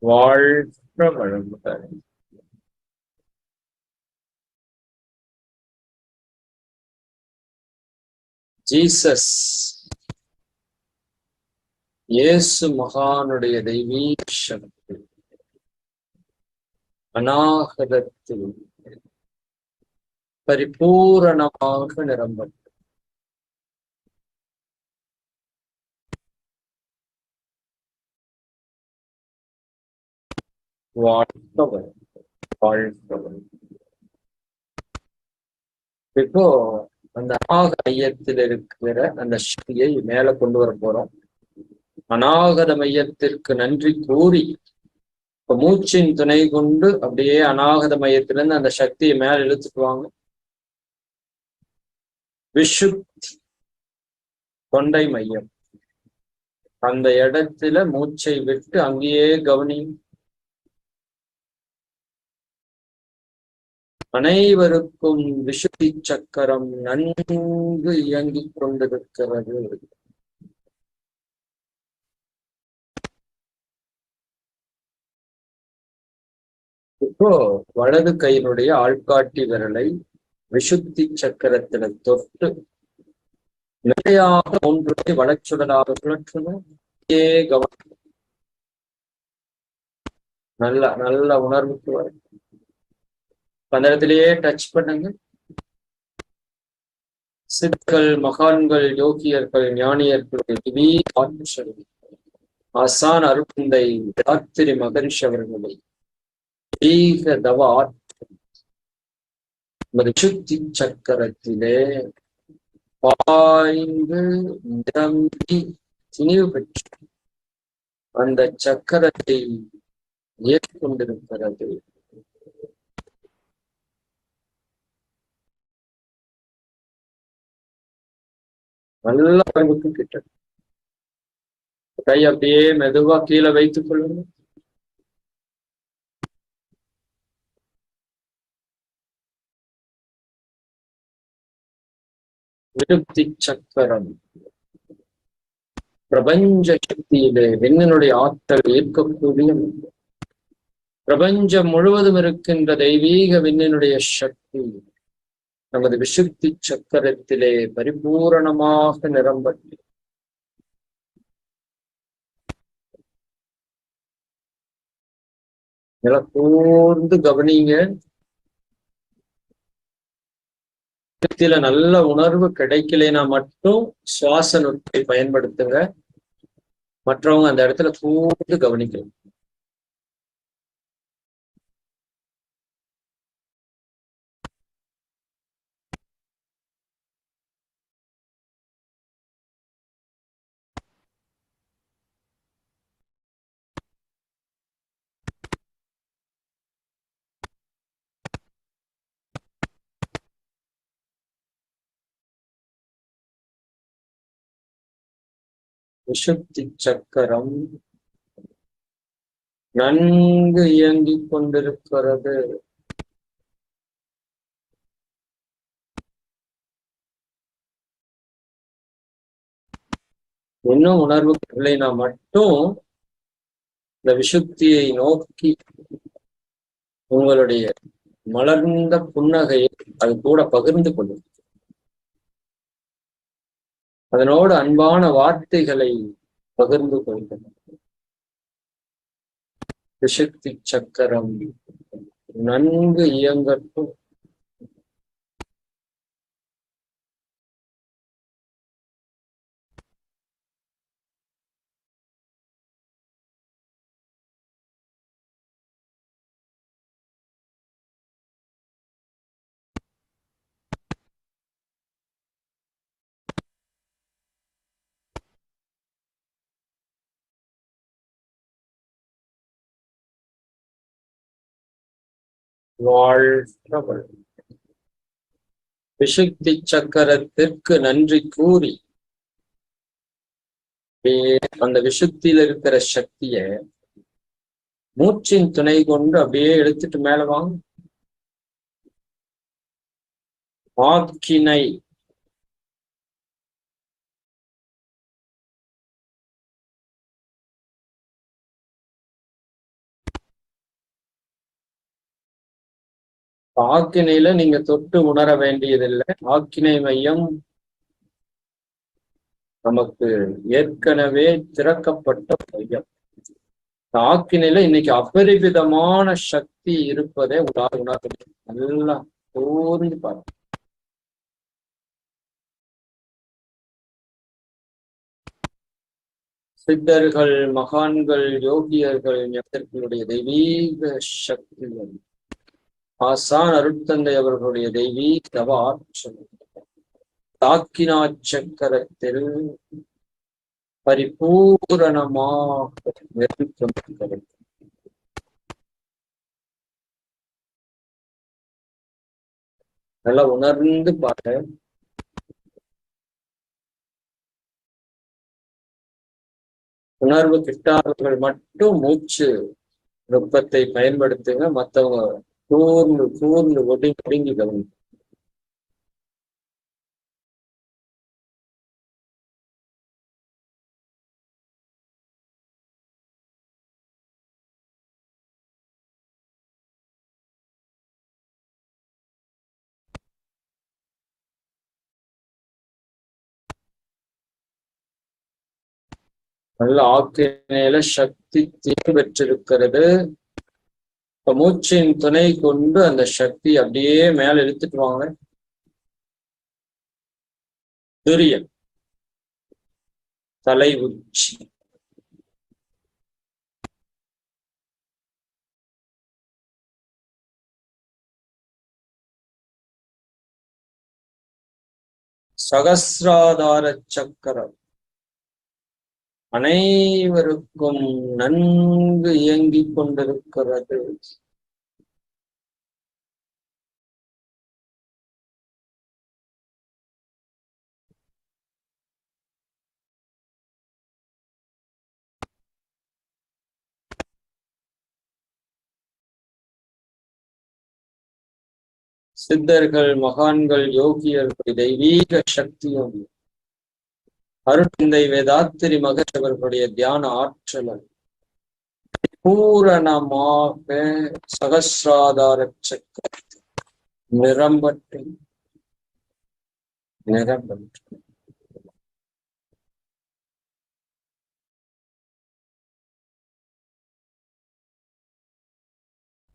வாழ்க வளமுடன். ஜீசஸ், இயேசு மகானுடைய தெய்வீக சக்தி அநாகதத்தில் பரிபூரணமாக நிரம்பட்டும். வாழ்க வாழ்க. இப்போ அந்த அநாக மையத்தில் இருக்கிற அந்த சக்தியை மேல கொண்டு வர போறோம். அநாகத மையத்திற்கு நன்றி கூறி இப்ப மூச்சின் துணை கொண்டு அப்படியே அநாகத மையத்திலிருந்து அந்த சக்தியை மேல இழுத்துட்டு வாங்க. விஷுப்தி தொண்டை மையம், அந்த இடத்துல மூச்சை விட்டு அங்கேயே கவனியும். அனைவருக்கும் விஷுப்தி சக்கரம் நன்கு இயங்கிக் கொண்டிருக்கிறது. இப்போ வலது கையினுடைய ஆள்காட்டி விரலை விஷுப்தி சக்கரத்துல தொட்டு நிலையாக ஒன்றை வளச்சுடலாக சுழற்றணும். கவனம் நல்ல நல்ல உணர்வுக்கு வரும். அந்த இடத்திலேயே டச் பண்ணுங்க. சித்தர்கள், மகான்கள், யோகியர்கள், ஞானியர்களுடைய ஆற்றல் ஆசான் அருட்தந்தை ராத்திரி மகரிஷி அவர்களை தவ சுத்தி சக்கரத்திலே பாய்ந்து நிரம்பி திணிவு பெற்று அந்த சக்கரத்தை ஏற்கொண்டிருக்கிறது. நல்ல பங்குக்கு கிட்ட கை அப்படியே மெதுவா கீழே வைத்துக் கொள்ளுங்க. விருத்தி சக்கரம் பிரபஞ்ச சக்தியிலே விண்ணினுடைய ஆற்றல் ஈர்க்கக்கூடிய பிரபஞ்சம் முழுவதும் இருக்கின்ற தெய்வீக விண்ணினுடைய சக்தி நமது விசுத்தி சக்கரத்திலே பரிபூரணமாக நிரம்பட்டு நிலக்கூர்ந்து கவனிங்க. நல்ல உணர்வு கிடைக்கலைன்னா மட்டும் சுவாச நுட்பை பயன்படுத்துங்க. மற்றவங்க அந்த இடத்துல கூர்ந்து கவனிக்கணும். விசுத்தி சக்கரம் நன்கு இயங்கிக் கொண்டிருக்கிறது. இன்னும் உணர்வு இல்லைனா மட்டும் இந்த விசுத்தியை நோக்கி உங்களுடைய மலர்ந்த புன்னகையை அது கூட பகிர்ந்து கொள்ளும். அதனோடு அன்பான வார்த்தைகளை பகிர்ந்து கொள்ளும். விசுத்தி சக்கரம் நன்கு இயங்கட்டும். வாழ்ற்றவள் விசுக்தி சக்கரத்திற்கு நன்றி கூறி அந்த விசுக்தியில இருக்கிற சக்திய மூச்சின் துணை கொண்டு அப்படியே எடுத்துட்டு மேல வாங்க. ஆக்கினை ஆக்கினையில நீங்க தொட்டு உணர வேண்டியதில்லை. ஆக்கினை மையம் நமக்கு ஏற்கனவே திறக்கப்பட்ட மையம். ஆக்கினையில இன்னைக்கு அபரிவிதமான சக்தி இருப்பதை உணர்வு நல்லா தோர்ந்து பாருங்க. சித்தர்கள், மகான்கள், யோகியர்கள், ஞானிகளுடைய தெய்வீக சக்திகள், ஆசான் அருட்தந்தை அவர்களுடைய தெய்வீக ஆற்றல் தாக்கினா சக்கரத்தில் பரிபூரணமாக நெருக்கொண்டிருக்கிறது. நல்லா உணர்ந்து பாருங்க. உணர்வு கிட்டாதவர்கள் மட்டும் மூச்சு நுட்பத்தை பயன்படுத்துங்க. மற்றவங்க கூர்ந்து கூர்ந்து ஒடுங்கி கவனி. நல்ல ஆக்கினையில சக்தி தீர்வு பெற்றிருக்கிறது. இப்ப மூச்சின் துணை கொண்டு அந்த சக்தி அப்படியே மேல இழுத்துட்டு வாங்க. துரியன் தலை உச்சி, சகசிராதார சக்கரம் அனைவருக்கும் நன்கு இயங்கிக் கொண்டிருக்கிறது. சித்தர்கள், மகான்கள், யோகியர்கள் தெய்வீக சக்தியும் அருட்தந்தை வேதாத்திரி மகேஷ் அவர்களுடைய தியான ஆற்றலும் பூரணமாக சகசிராதார சக்கரத்தை நிரம்பட்டு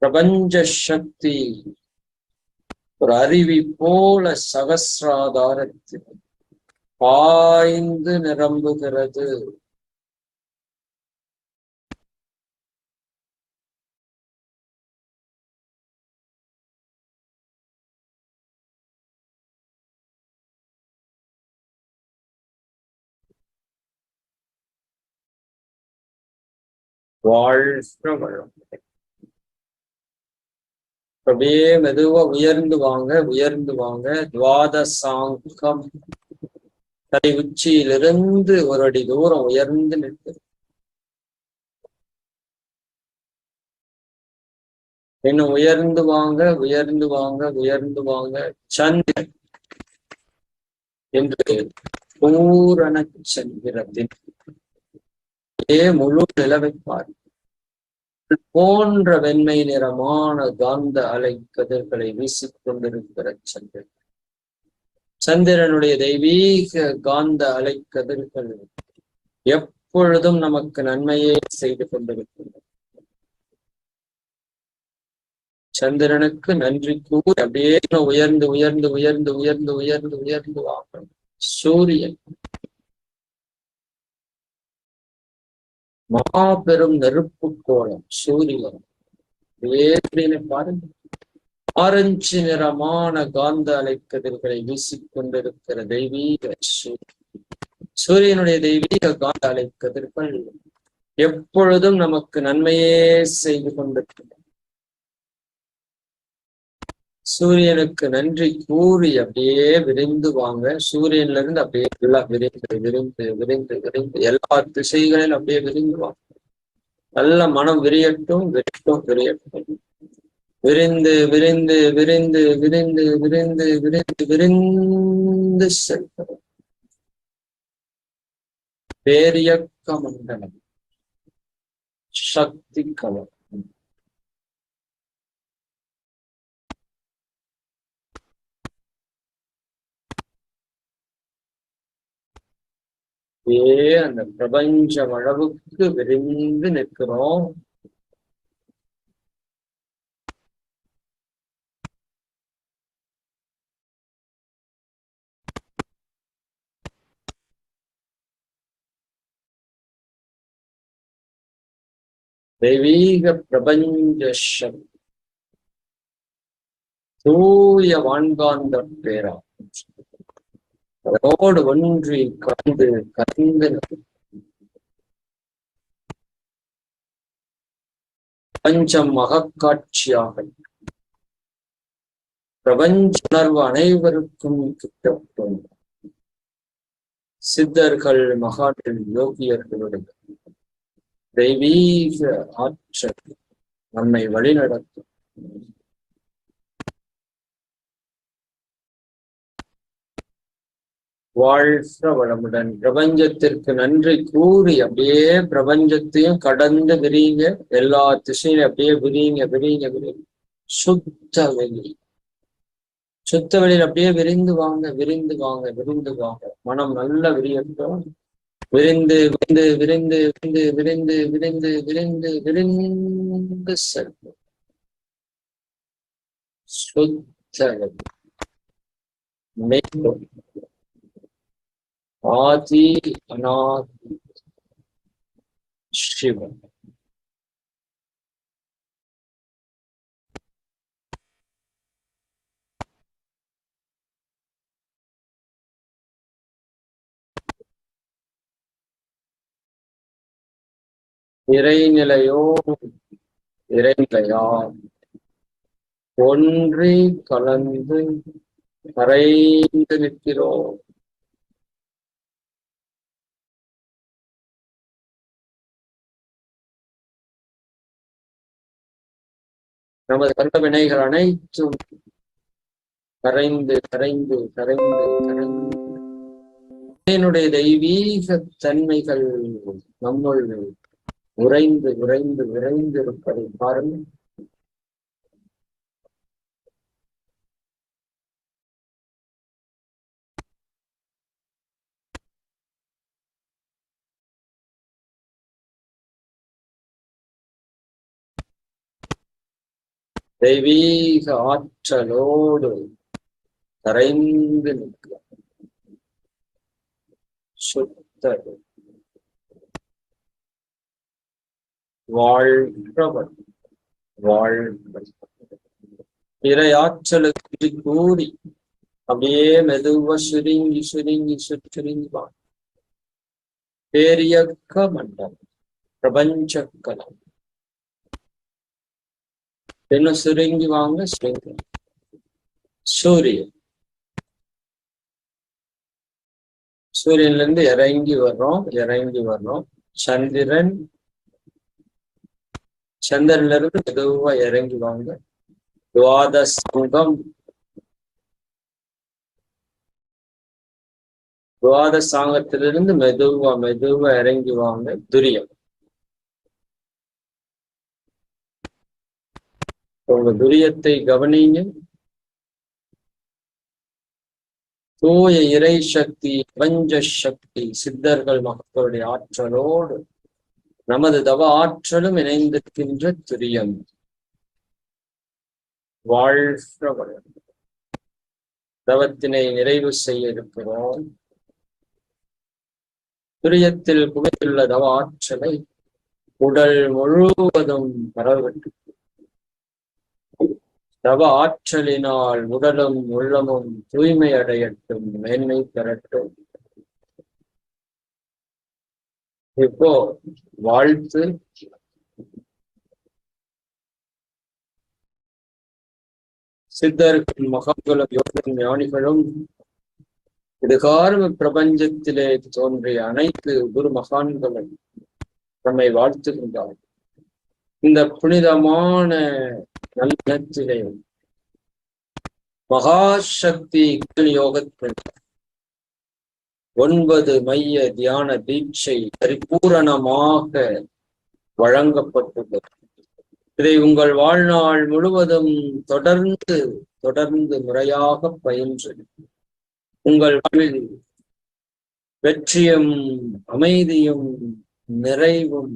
பிரபஞ்ச சக்தி ஒரு அருவி போல சகசிராதாரத்தில் பாய்ந்து நிரம்புகிறது. வாழ்க வளம். அப்படியே மெதுவா உயர்ந்து வாங்க. துவாதசாங்கம் தலை உச்சியிலிருந்து ஒரு அடி தூரம் உயர்ந்து நிற்கிறது. இன்னும் உயர்ந்து வாங்க. சந்திரன் என்று பூரண சந்திரத்தின் முழு நிலவை பார் போன்ற வெண்மை நிறமான காந்த அலை கதிர்களை வீசிக் கொண்டிருக்கிற சந்திரன். சந்திரனுடைய தெய்வீக காந்த அலை கதிர்கள் எப்பொழுதும் நமக்கு நன்மையே செய்து கொண்டிருக்கின்றன. சந்திரனுக்கு நன்றி கூறி அப்படியே உயர்ந்து வாங்க. சூரியன் மாபெரும் நெருப்பு கோலம். சூரியன் பாருங்க, ஆரஞ்சு நிறமான காந்த அலைக்கதிர்களை வீசிக்கொண்டிருக்கிற தெய்வீக சூரியனுடைய தெய்வீக காந்த அலைக்கதிர்கள் எப்பொழுதும் நமக்கு நன்மையே செய்து கொண்டிருக்கின்றன. சூரியனுக்கு நன்றி கூறி அப்படியே விரிந்து வாங்க. சூரியன்ல இருந்து அப்படியே எல்லாம் விரிந்து விரிந்து விரிந்து விரிந்து எல்லா திசைகளிலும் அப்படியே விரிந்து வாங்க. நல்ல மனம் விரியட்டும், விரியட்டும், விரியட்டும். விரிந்து விரிந்து விரிந்து விரிந்து விரிந்து விரிந்து விரிந்து செல்கிறோம். பேரியக்க மண்டலம், சக்தி கலம். அந்த பிரபஞ்சம் அளவுக்கு விரிந்து நிற்கிறோம். தெய்வீக பிரபஞ்ச சக்தி, தூய வான்காந்த பேரா அதோடு ஒன்றி கலந்து கலந்து பிரபஞ்சம் மகக்காட்சியாக பிரபஞ்ச உணர்வு அனைவருக்கும் கிட்டட்டும். சித்தர்கள், மகான்கள், யோகியர்களுடைய தெய்வீக ஆற்றல் நம்மை வழிநடத்தும். வாழ்க வளமுடன். பிரபஞ்சத்திற்கு நன்றி கூறி அப்படியே பிரபஞ்சத்தையும் கடந்து விரிங்க. எல்லா திசையிலும் அப்படியே விரிங்க விரிங்க விரிங்க. சுத்த வெளி, சுத்த வெளியில் அப்படியே விரிந்து வாங்க, விரிந்து வாங்க, விரிந்து வாங்க. மனம் நல்ல விரியட்டும். விரிந்து விரிந்து விரிந்து விரிந்து விரிந்து விரிந்து விரிந்து விரிந்து செல்லும். சுத்த வெளி மேலும் ஆதி அநாதி சிவன். இறைநிலையோ இறைநிலையா ஒன்றி கலந்து கரைந்து நிற்கிறோம். நமது கர்ம வினைகள் அனைத்தும் கரைந்து கரைந்து கரைந்து கரைந்து என்னுடைய தெய்வீக தன்மைகள் நம்முள் உறைந்து உறைந்து உறைந்து இருப்பதை பாருங்கள். தெய்வீக ஆற்றலோடு கரைந்து நிற்க சுத்த வாழ்கிறவன் வாழ்கள் இறையாற்றலுக்கு கூறி அப்படியே மெதுவா சுருங்கி சுருங்கி சுருங்கி வாங்க. பேரியக்க மண்டலம், பிரபஞ்ச கலம். இன்னும் சுருங்கி வாங்க. சூரியன், சூரியன்ல இருந்து இறங்கி வர்றோம். சந்திரன், சந்திரன்ல இருந்து மெதுவா இறங்கி வாங்க. துவாதசங்கம், துவாதசாங்கத்திலிருந்து மெதுவா மெதுவா இறங்கி வாங்க. துரியம், உங்க துரியத்தை கவனிங்க. தூய இறை சக்தி, பிரபஞ்ச சக்தி, சித்தர்கள் மக்களுடைய ஆற்றலோடு நமது தவ ஆற்றலும் இணைந்திருக்கின்ற துரியம். வாழ்க வளம். தவத்தினை நிறைவு செய்ய இருக்கிறோம். துரியத்தில் குவித்துள்ள தவ ஆற்றலை உடல் முழுவதும் பரவட்டு தவ ஆற்றலினால் உடலும் உள்ளமும் தூய்மை அடையட்டும், மேன்மை பெறட்டும். இப்போ வாழ்த்து. சித்தர்களும் மகான்களும் யோகரும் ஞானிகளும் இதுகாரும் பிரபஞ்சத்திலே தோன்றிய அனைத்து குரு மகான்களும் நம்மை வாழ்த்துகின்றார். இந்த புனிதமான நல்லத்திலே மகாசக்தி யோகத்தில் 9 மைய தியான தீட்சை பரிபூரணமாக வழங்கப்பட்டுள்ளது. இதை உங்கள் வாழ்நாள் முழுவதும் தொடர்ந்து முறையாக பயின்று உங்கள் வாழ்வில் வெற்றியும் அமைதியும் நிறைவும்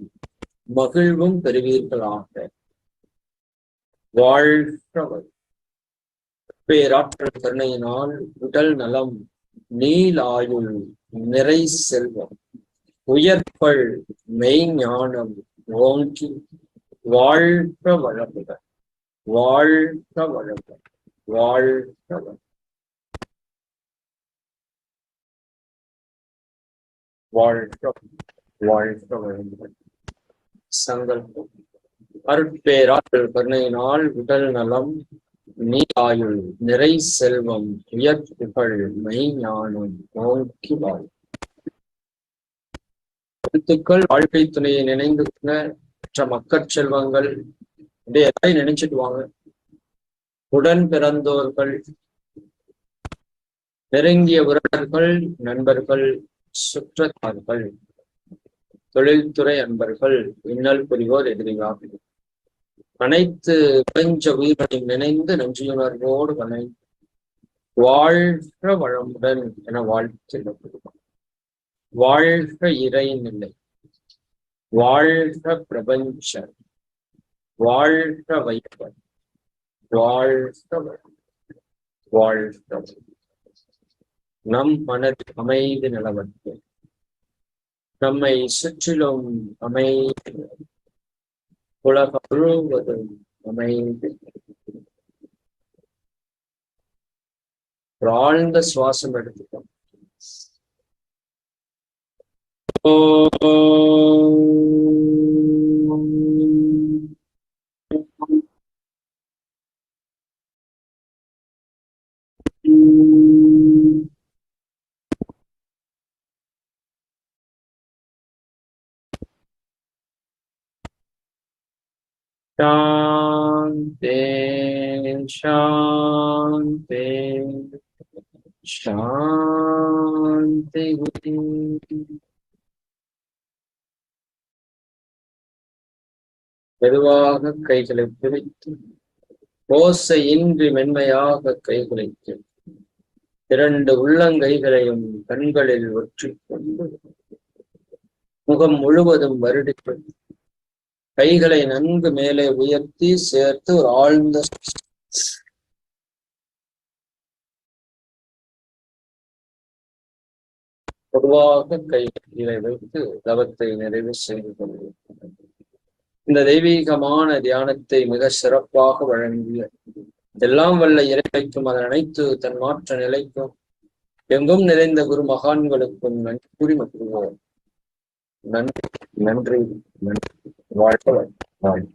மகிழ்வும் பெறுவீர்களாக. வாழ்க. பேராற்றல் கருணையினால் உடல் நலம், நீல் ஆயுள், நிறை செல்வம், உயர்பல் மெய்ஞானம் ஓங்கி வாழ்க வளமுடன், வாழ்க வளமுடன், வாழ்க வளமுடன், வாழ்க வாழ்க வளமுடன். சங்கல்பம். அருட்பேராற்றல் கருணையினால் உடல் நலம், நீராயுள், நிறை செல்வம், உயர் புகழ், மெய்ஞானம் நோக்கி வாழ். கருத்துக்கள் வாழ்க்கை துணையை நினைந்து மற்ற மக்கள் செல்வங்கள் இப்படி நினைச்சிட்டு வாங்க. உடன் பிறந்தோர்கள், நெருங்கிய உறவினர்கள், நண்பர்கள், சுற்றத்தார்கள், தொழில்துறை அன்பர்கள், இன்னல் புரிவோர், எதிரியாக அனைத்து பிரபஞ்ச உயிர்களையும் நினைந்து நன்றியுணர்வோடு வணங்கி வாழ்க வளமுடன் என வாழ்த்து. வாழ்க இறைநிலை, வாழ்க பிரபஞ்ச, வாழ்க வைப்பர், வாழ்க வாழ்க. நம் மனதில் அமைதி நிலவட்டு, நம்மை சுற்றிலும் அமைதி, உலகம் முழுவதும் அமைதி. ஆழ்ந்த சுவாசம் எடுத்துக்கோம். शांति शांति शांति. மெதுவாக கைகளை பிரித்து ஓசையின்றி மென்மையாக கைகுலைத்து 2 உள்ளங்கைகளையும் கண்களில் ஒற்றிக்கொண்டு முகம் முழுவதும் வருடிக்கொண்டு கைகளை நன்கு மேலே உயர்த்தி சேர்த்து ஒரு ஆழ்ந்த பொதுவாக கைகளை வைத்து தவத்தை நிறைவு செய்து கொள்வோம். இந்த தெய்வீகமான தியானத்தை மிக சிறப்பாக வழங்கிய எல்லாம் வல்ல இறைமைக்கும் அதன் அனைத்து தன் மாற்ற நிலைக்கும் எங்கும் நிறைந்த குரு மகான்களுக்கும் நன்றி கூறி மகிழ்வோம். நன்றி நன்றி நன்றி. வாழ்க வாழ்க.